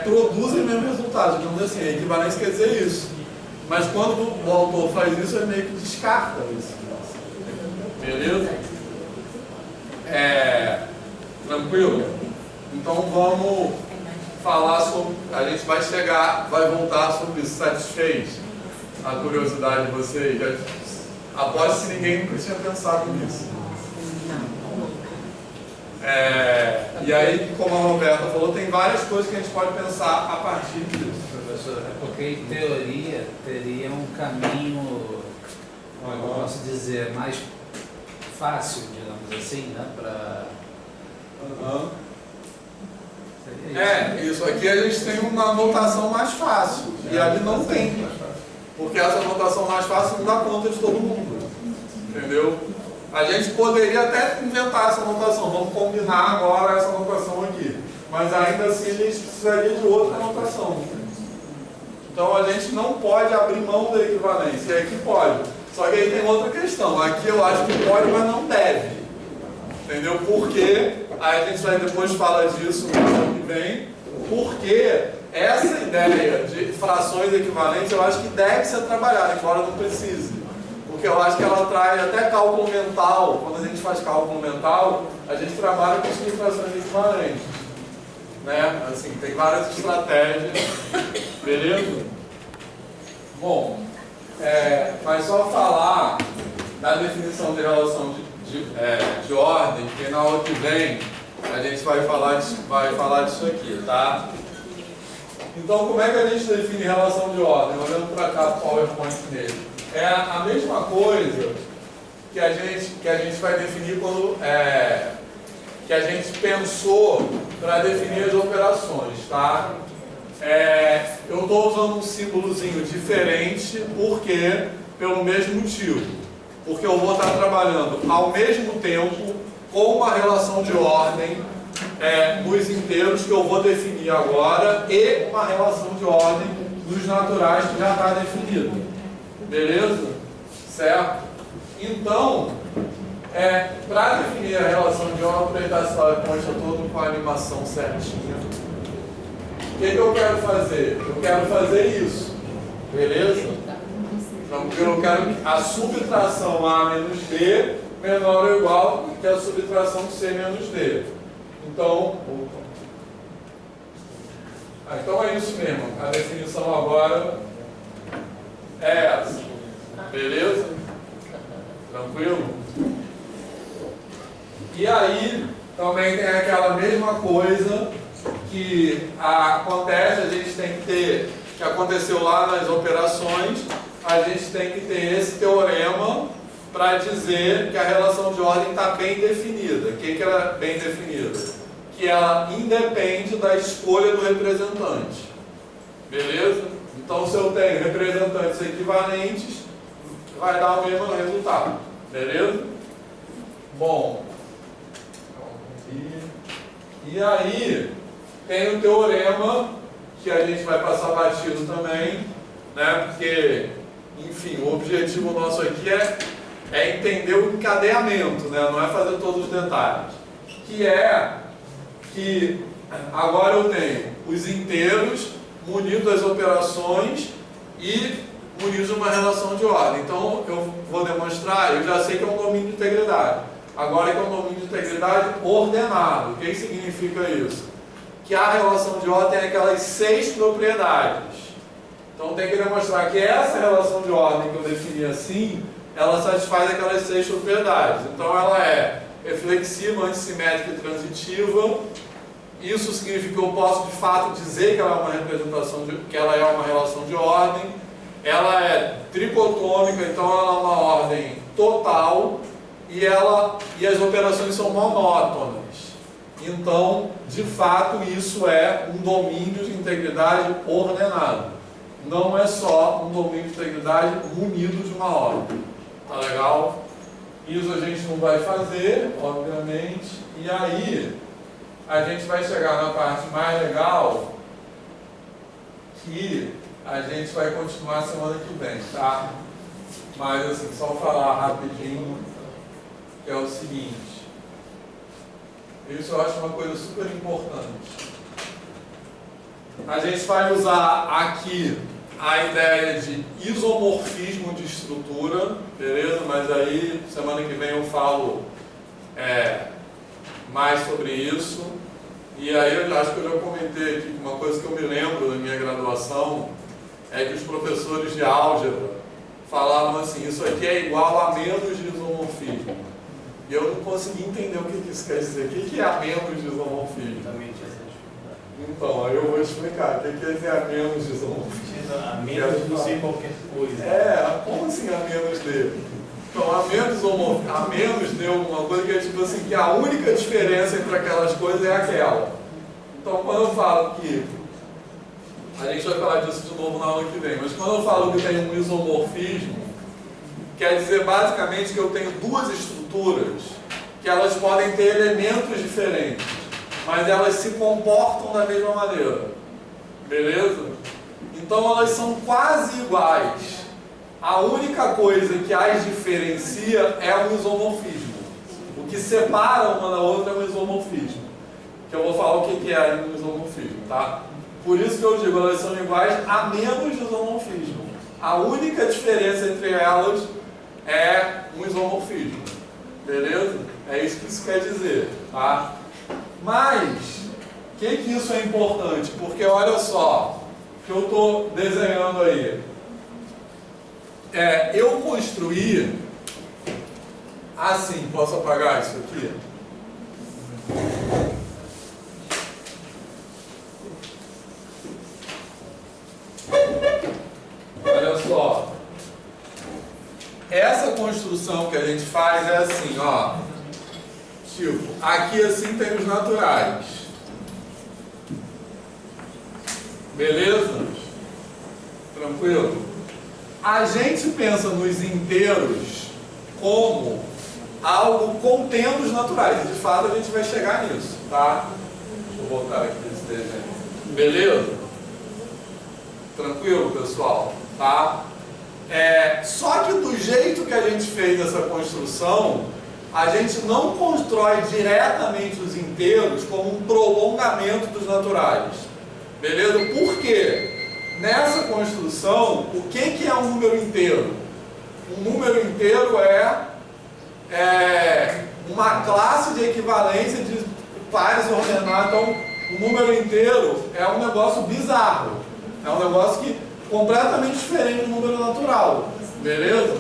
produzem o mesmo resultado. Digamos assim, a equivalência quer dizer isso. Mas quando o autor faz isso, ele meio que descarta isso. Beleza? Tranquilo? Então vamos falar sobre. A gente vai voltar sobre isso. Satisfez a curiosidade de vocês? Aposto que ninguém nunca tinha pensado nisso. E aí, como a Roberta falou, tem várias coisas que a gente pode pensar a partir disso. Professor, porque em teoria teria um caminho, como eu posso dizer, mais fácil, digamos assim, né? Isso aqui a gente tem uma notação mais fácil. E ali não tem. Porque essa notação mais fácil não dá conta de todo mundo. Entendeu? A gente poderia até inventar essa notação. Vamos combinar agora essa notação aqui. Mas ainda assim a gente precisaria de outra notação. Então a gente não pode abrir mão da equivalência. E aqui pode. Só que aí tem outra questão. Aqui eu acho que pode, mas não deve. Entendeu? Porque, aí a gente vai depois falar disso no ano que vem, porque essa ideia de frações equivalentes eu acho que deve ser trabalhada, embora não precise. Porque eu acho que ela traz até cálculo mental. Quando a gente faz cálculo mental, a gente trabalha com subtrações equivalentes. Né? Assim, tem várias estratégias. Beleza? Bom, mas só falar da definição de relação de ordem, porque na aula que vem a gente vai falar disso aqui, tá? Então, como é que a gente define relação de ordem? Olhando para cá o PowerPoint dele. É a mesma coisa que a gente vai definir quando que a gente pensou para definir as operações, tá? Eu estou usando um símbolozinho diferente porque pelo mesmo motivo. Porque eu vou estar trabalhando ao mesmo tempo com uma relação de ordem nos inteiros que eu vou definir agora e uma relação de ordem nos naturais que já está definida. Beleza? Certo? Então, para definir a relação de ordem, vou aproveitar esse PowerPoint todo com a animação certinha. O que eu quero fazer? Eu quero fazer isso. Beleza? Então, eu quero a subtração A menos B menor ou igual que a subtração C menos D. Então, então é isso mesmo. A definição agora é essa. Beleza? Tranquilo? E aí, também tem aquela mesma coisa que acontece, a gente tem que ter, que aconteceu lá nas operações, a gente tem que ter esse teorema para dizer que a relação de ordem está bem definida. O que ela é bem definida? Que ela independe da escolha do representante. Beleza? Então, se eu tenho representantes equivalentes, vai dar o mesmo resultado. Beleza? Bom. E aí, tem o teorema, que a gente vai passar batido também, né? Porque, enfim, o objetivo nosso aqui é entender o encadeamento, né? Não é fazer todos os detalhes. Que é que agora eu tenho os inteiros munidos das operações e munidos de uma relação de ordem. Então eu vou demonstrar, eu já sei que é um domínio de integridade. Agora que é um domínio de integridade ordenado. O que significa isso? Que a relação de ordem tem aquelas 6 propriedades. Então tem que demonstrar que essa relação de ordem que eu defini assim, ela satisfaz aquelas 6 propriedades. Então ela é reflexiva, antissimétrica e transitiva. Isso significa que eu posso de fato dizer que ela é uma representação, que ela é uma relação de ordem. Ela é tricotômica, então ela é uma ordem total e as operações são monótonas. Então, de fato, isso é um domínio de integridade ordenado. Não é só um domínio de integridade munido de uma ordem. Tá legal? Isso a gente não vai fazer, obviamente. E aí, a gente vai chegar na parte mais legal, que a gente vai continuar semana que vem, tá? Mas, assim, só falar rapidinho, que é o seguinte. Isso eu acho uma coisa super importante. A gente vai usar aqui a ideia de isomorfismo de estrutura, beleza? Mas aí, semana que vem eu falo mais sobre isso. E aí, eu acho que eu já comentei aqui que uma coisa que eu me lembro da minha graduação é que os professores de álgebra falavam assim, isso aqui é igual a menos de isomorfismo. E eu não consegui entender o que isso quer dizer. O que é a menos de isomorfismo? Também tinha essa dificuldade. Então, aí eu vou explicar. O que quer dizer a menos de isomorfismo? A menos de você qualquer coisa. Como assim a menos de? Então, a menos de alguma coisa que é tipo assim, que a única diferença entre aquelas coisas é aquela. Então, quando eu falo que... A gente vai falar disso de novo na aula que vem, mas quando eu falo que tem um isomorfismo, quer dizer basicamente que eu tenho duas estruturas que elas podem ter elementos diferentes, mas elas se comportam da mesma maneira. Beleza? Então elas são quase iguais. A única coisa que as diferencia é o isomorfismo. O que separa uma da outra é o isomorfismo. Que eu vou falar o que é o isomorfismo, tá? Por isso que eu digo, elas são iguais a menos de isomorfismo. A única diferença entre elas é um isomorfismo. Beleza? É isso que isso quer dizer, tá? Mas, o que isso é importante? Porque olha só, o que eu estou desenhando aí. Eu construí assim, posso apagar isso aqui? Olha só, essa construção que a gente faz é assim, ó, tipo, aqui assim tem os naturais, beleza? Tranquilo? A gente pensa nos inteiros como algo contendo os naturais, de fato a gente vai chegar nisso, tá? Deixa eu voltar aqui esse desenho, beleza? Tranquilo, pessoal? Tá? Só que do jeito que a gente fez essa construção, a gente não constrói diretamente os inteiros como um prolongamento dos naturais. Beleza? Por quê? Nessa construção, o que é um número inteiro? Um número inteiro é uma classe de equivalência de pares ordenados. Então, o número inteiro é um negócio bizarro. É um negócio que completamente diferente do número natural. Beleza?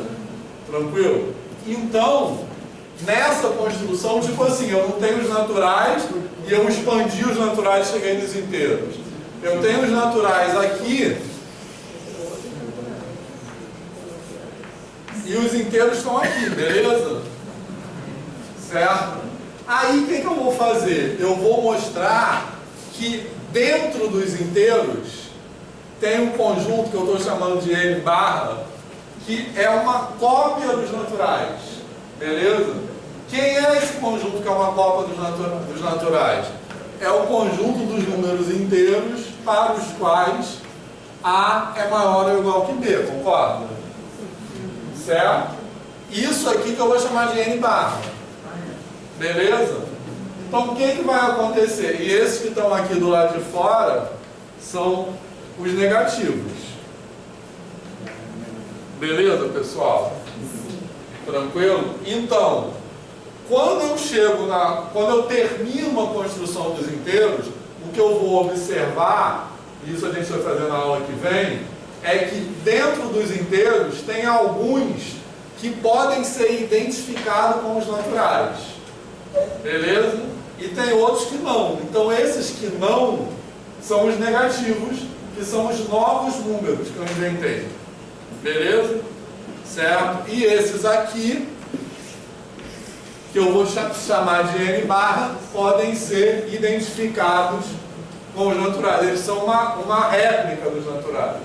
Tranquilo? Então, nessa construção, tipo assim, eu não tenho os naturais e eu expandi os naturais e cheguei nos inteiros. Eu tenho os naturais aqui e os inteiros estão aqui, beleza? Certo? Aí, o que eu vou fazer? Eu vou mostrar que dentro dos inteiros tem um conjunto que eu estou chamando de N barra, que é uma cópia dos naturais. Beleza? Quem é esse conjunto que é uma cópia dos naturais? É o conjunto dos números inteiros para os quais A é maior ou igual que B, concorda? Certo? Isso aqui que eu vou chamar de N barra. Beleza? Então o que vai acontecer? E esses que estão aqui do lado de fora são os negativos. Beleza, pessoal? Tranquilo? Então, quando eu termino a construção dos inteiros, o que eu vou observar, e isso a gente vai fazer na aula que vem, é que dentro dos inteiros tem alguns que podem ser identificados com os naturais. Beleza? E tem outros que não. Então esses que não são os negativos, que são os novos números que eu inventei. Beleza? Certo? E esses aqui, que eu vou chamar de N barra, podem ser identificados com os naturais. Eles são uma réplica dos naturais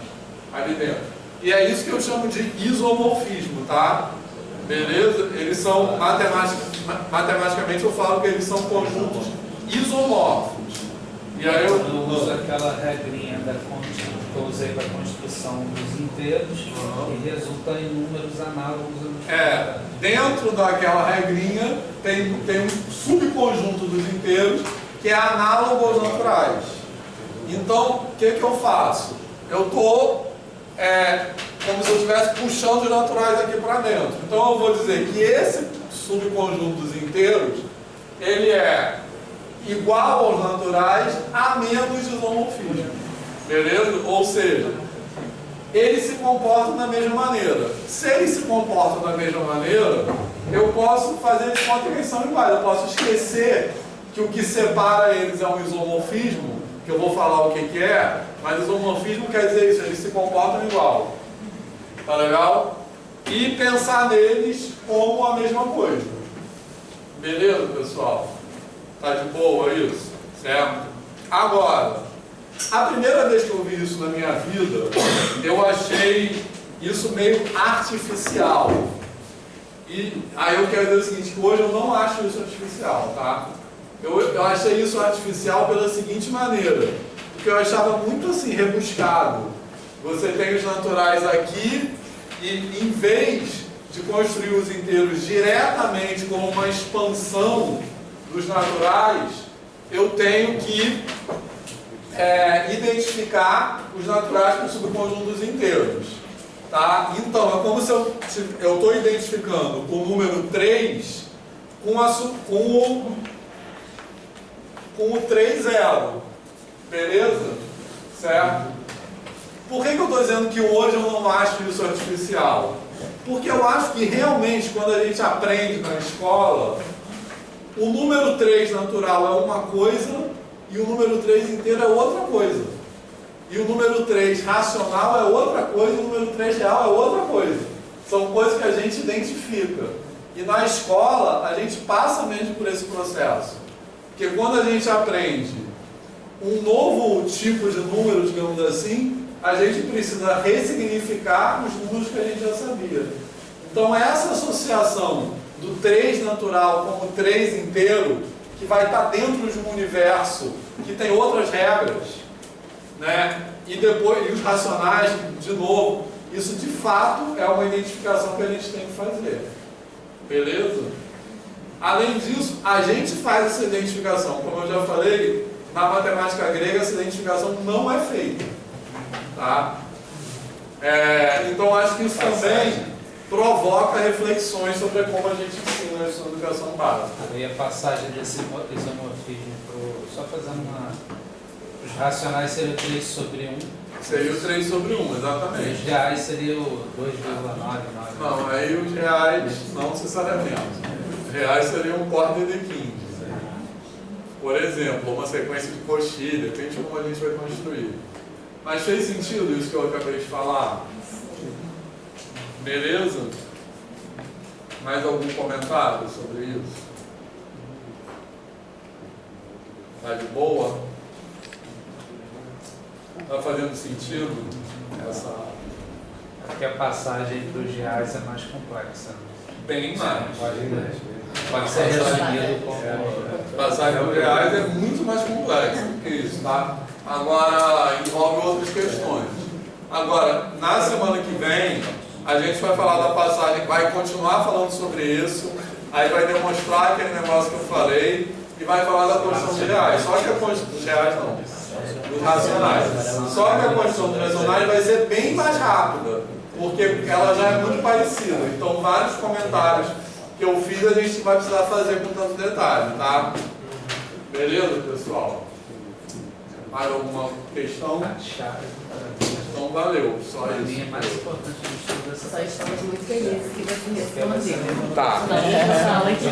ali dentro. E é isso que eu chamo de isomorfismo, tá? Beleza? Eles são, matematicamente eu falo que eles são conjuntos isomorfos. E aí eu uso aquela regrinha que eu usei para a construção dos inteiros e resulta em números análogos. Dentro daquela regrinha tem um subconjunto dos inteiros que é análogo aos naturais. Então, o que eu faço? Eu estou como se eu estivesse puxando os naturais aqui para dentro. Então eu vou dizer que esse subconjunto dos inteiros, ele é igual aos naturais a menos isomorfismo. Beleza? Ou seja, eles se comportam da mesma maneira. Se eles se comportam da mesma maneira, eu posso fazer de conta que eles são iguais. Eu posso esquecer que o que separa eles é um isomorfismo, que eu vou falar o que é, mas isomorfismo quer dizer isso, eles se comportam igual. Tá legal? E pensar neles como a mesma coisa. Beleza, pessoal? Tá de boa isso? Certo? Agora, a primeira vez que eu vi isso na minha vida, eu achei isso meio artificial. E aí eu quero dizer o seguinte, que hoje eu não acho isso artificial, tá? Eu achei isso artificial pela seguinte maneira, porque eu achava muito assim, rebuscado. Você tem os naturais aqui e em vez de construir os inteiros diretamente como uma expansão dos naturais, eu tenho que identificar os naturais com o subconjunto dos inteiros. Tá? Então, é como se eu estou identificando o número 3 com o 3 zero. Beleza? Certo? Por que eu estou dizendo que hoje eu não acho isso artificial? Porque eu acho que realmente quando a gente aprende na escola, o número 3 natural é uma coisa e o número 3 inteiro é outra coisa. E o número 3 racional é outra coisa e o número 3 real é outra coisa. São coisas que a gente identifica. E na escola a gente passa mesmo por esse processo. Porque quando a gente aprende um novo tipo de número, digamos assim, a gente precisa ressignificar os números que a gente já sabia. Então essa associação do 3 natural como 3 inteiro, que vai estar dentro de um universo que tem outras regras, né? E depois, e os racionais, de novo, isso de fato é uma identificação que a gente tem que fazer. Beleza? Além disso, a gente faz essa identificação. Como eu já falei, na matemática grega essa identificação não é feita. Tá? Então acho que isso também provoca reflexões sobre como a gente ensina isso na educação básica. E a passagem desse isomorfismo, só fazendo os racionais seriam 3 sobre 1. Seria o 3 sobre 1, exatamente. Os reais seria o 2,99. Não, aí os reais não necessariamente. Os reais seriam um córner de 15. Por exemplo, uma sequência de coxilha, depende de como a gente vai construir. Mas fez sentido isso que eu acabei de falar? Beleza? Mais algum comentário sobre isso? Tá de boa? Tá fazendo sentido essa... Porque a passagem dos reais é mais complexa. Bem mais. Pode ser resumido como... Passagem dos reais é muito mais complexa do que isso, tá? Agora, envolve outras questões. Agora, na semana que vem, a gente vai falar da passagem, vai continuar falando sobre isso, aí vai demonstrar aquele negócio que eu falei e vai falar da construção dos reais. Só que a construção dos reais não, dos racionais. Só que a construção dos racionais vai ser bem mais rápida, porque ela já é muito parecida. Então, vários comentários que eu fiz a gente vai precisar fazer com tanto detalhe, tá? Beleza, pessoal? Mais alguma questão? Então, valeu. Só Para mim é isso. mais importante do estudo dessa Só estamos muito felizes que você respondeu. Tá. Não, essa aula aqui.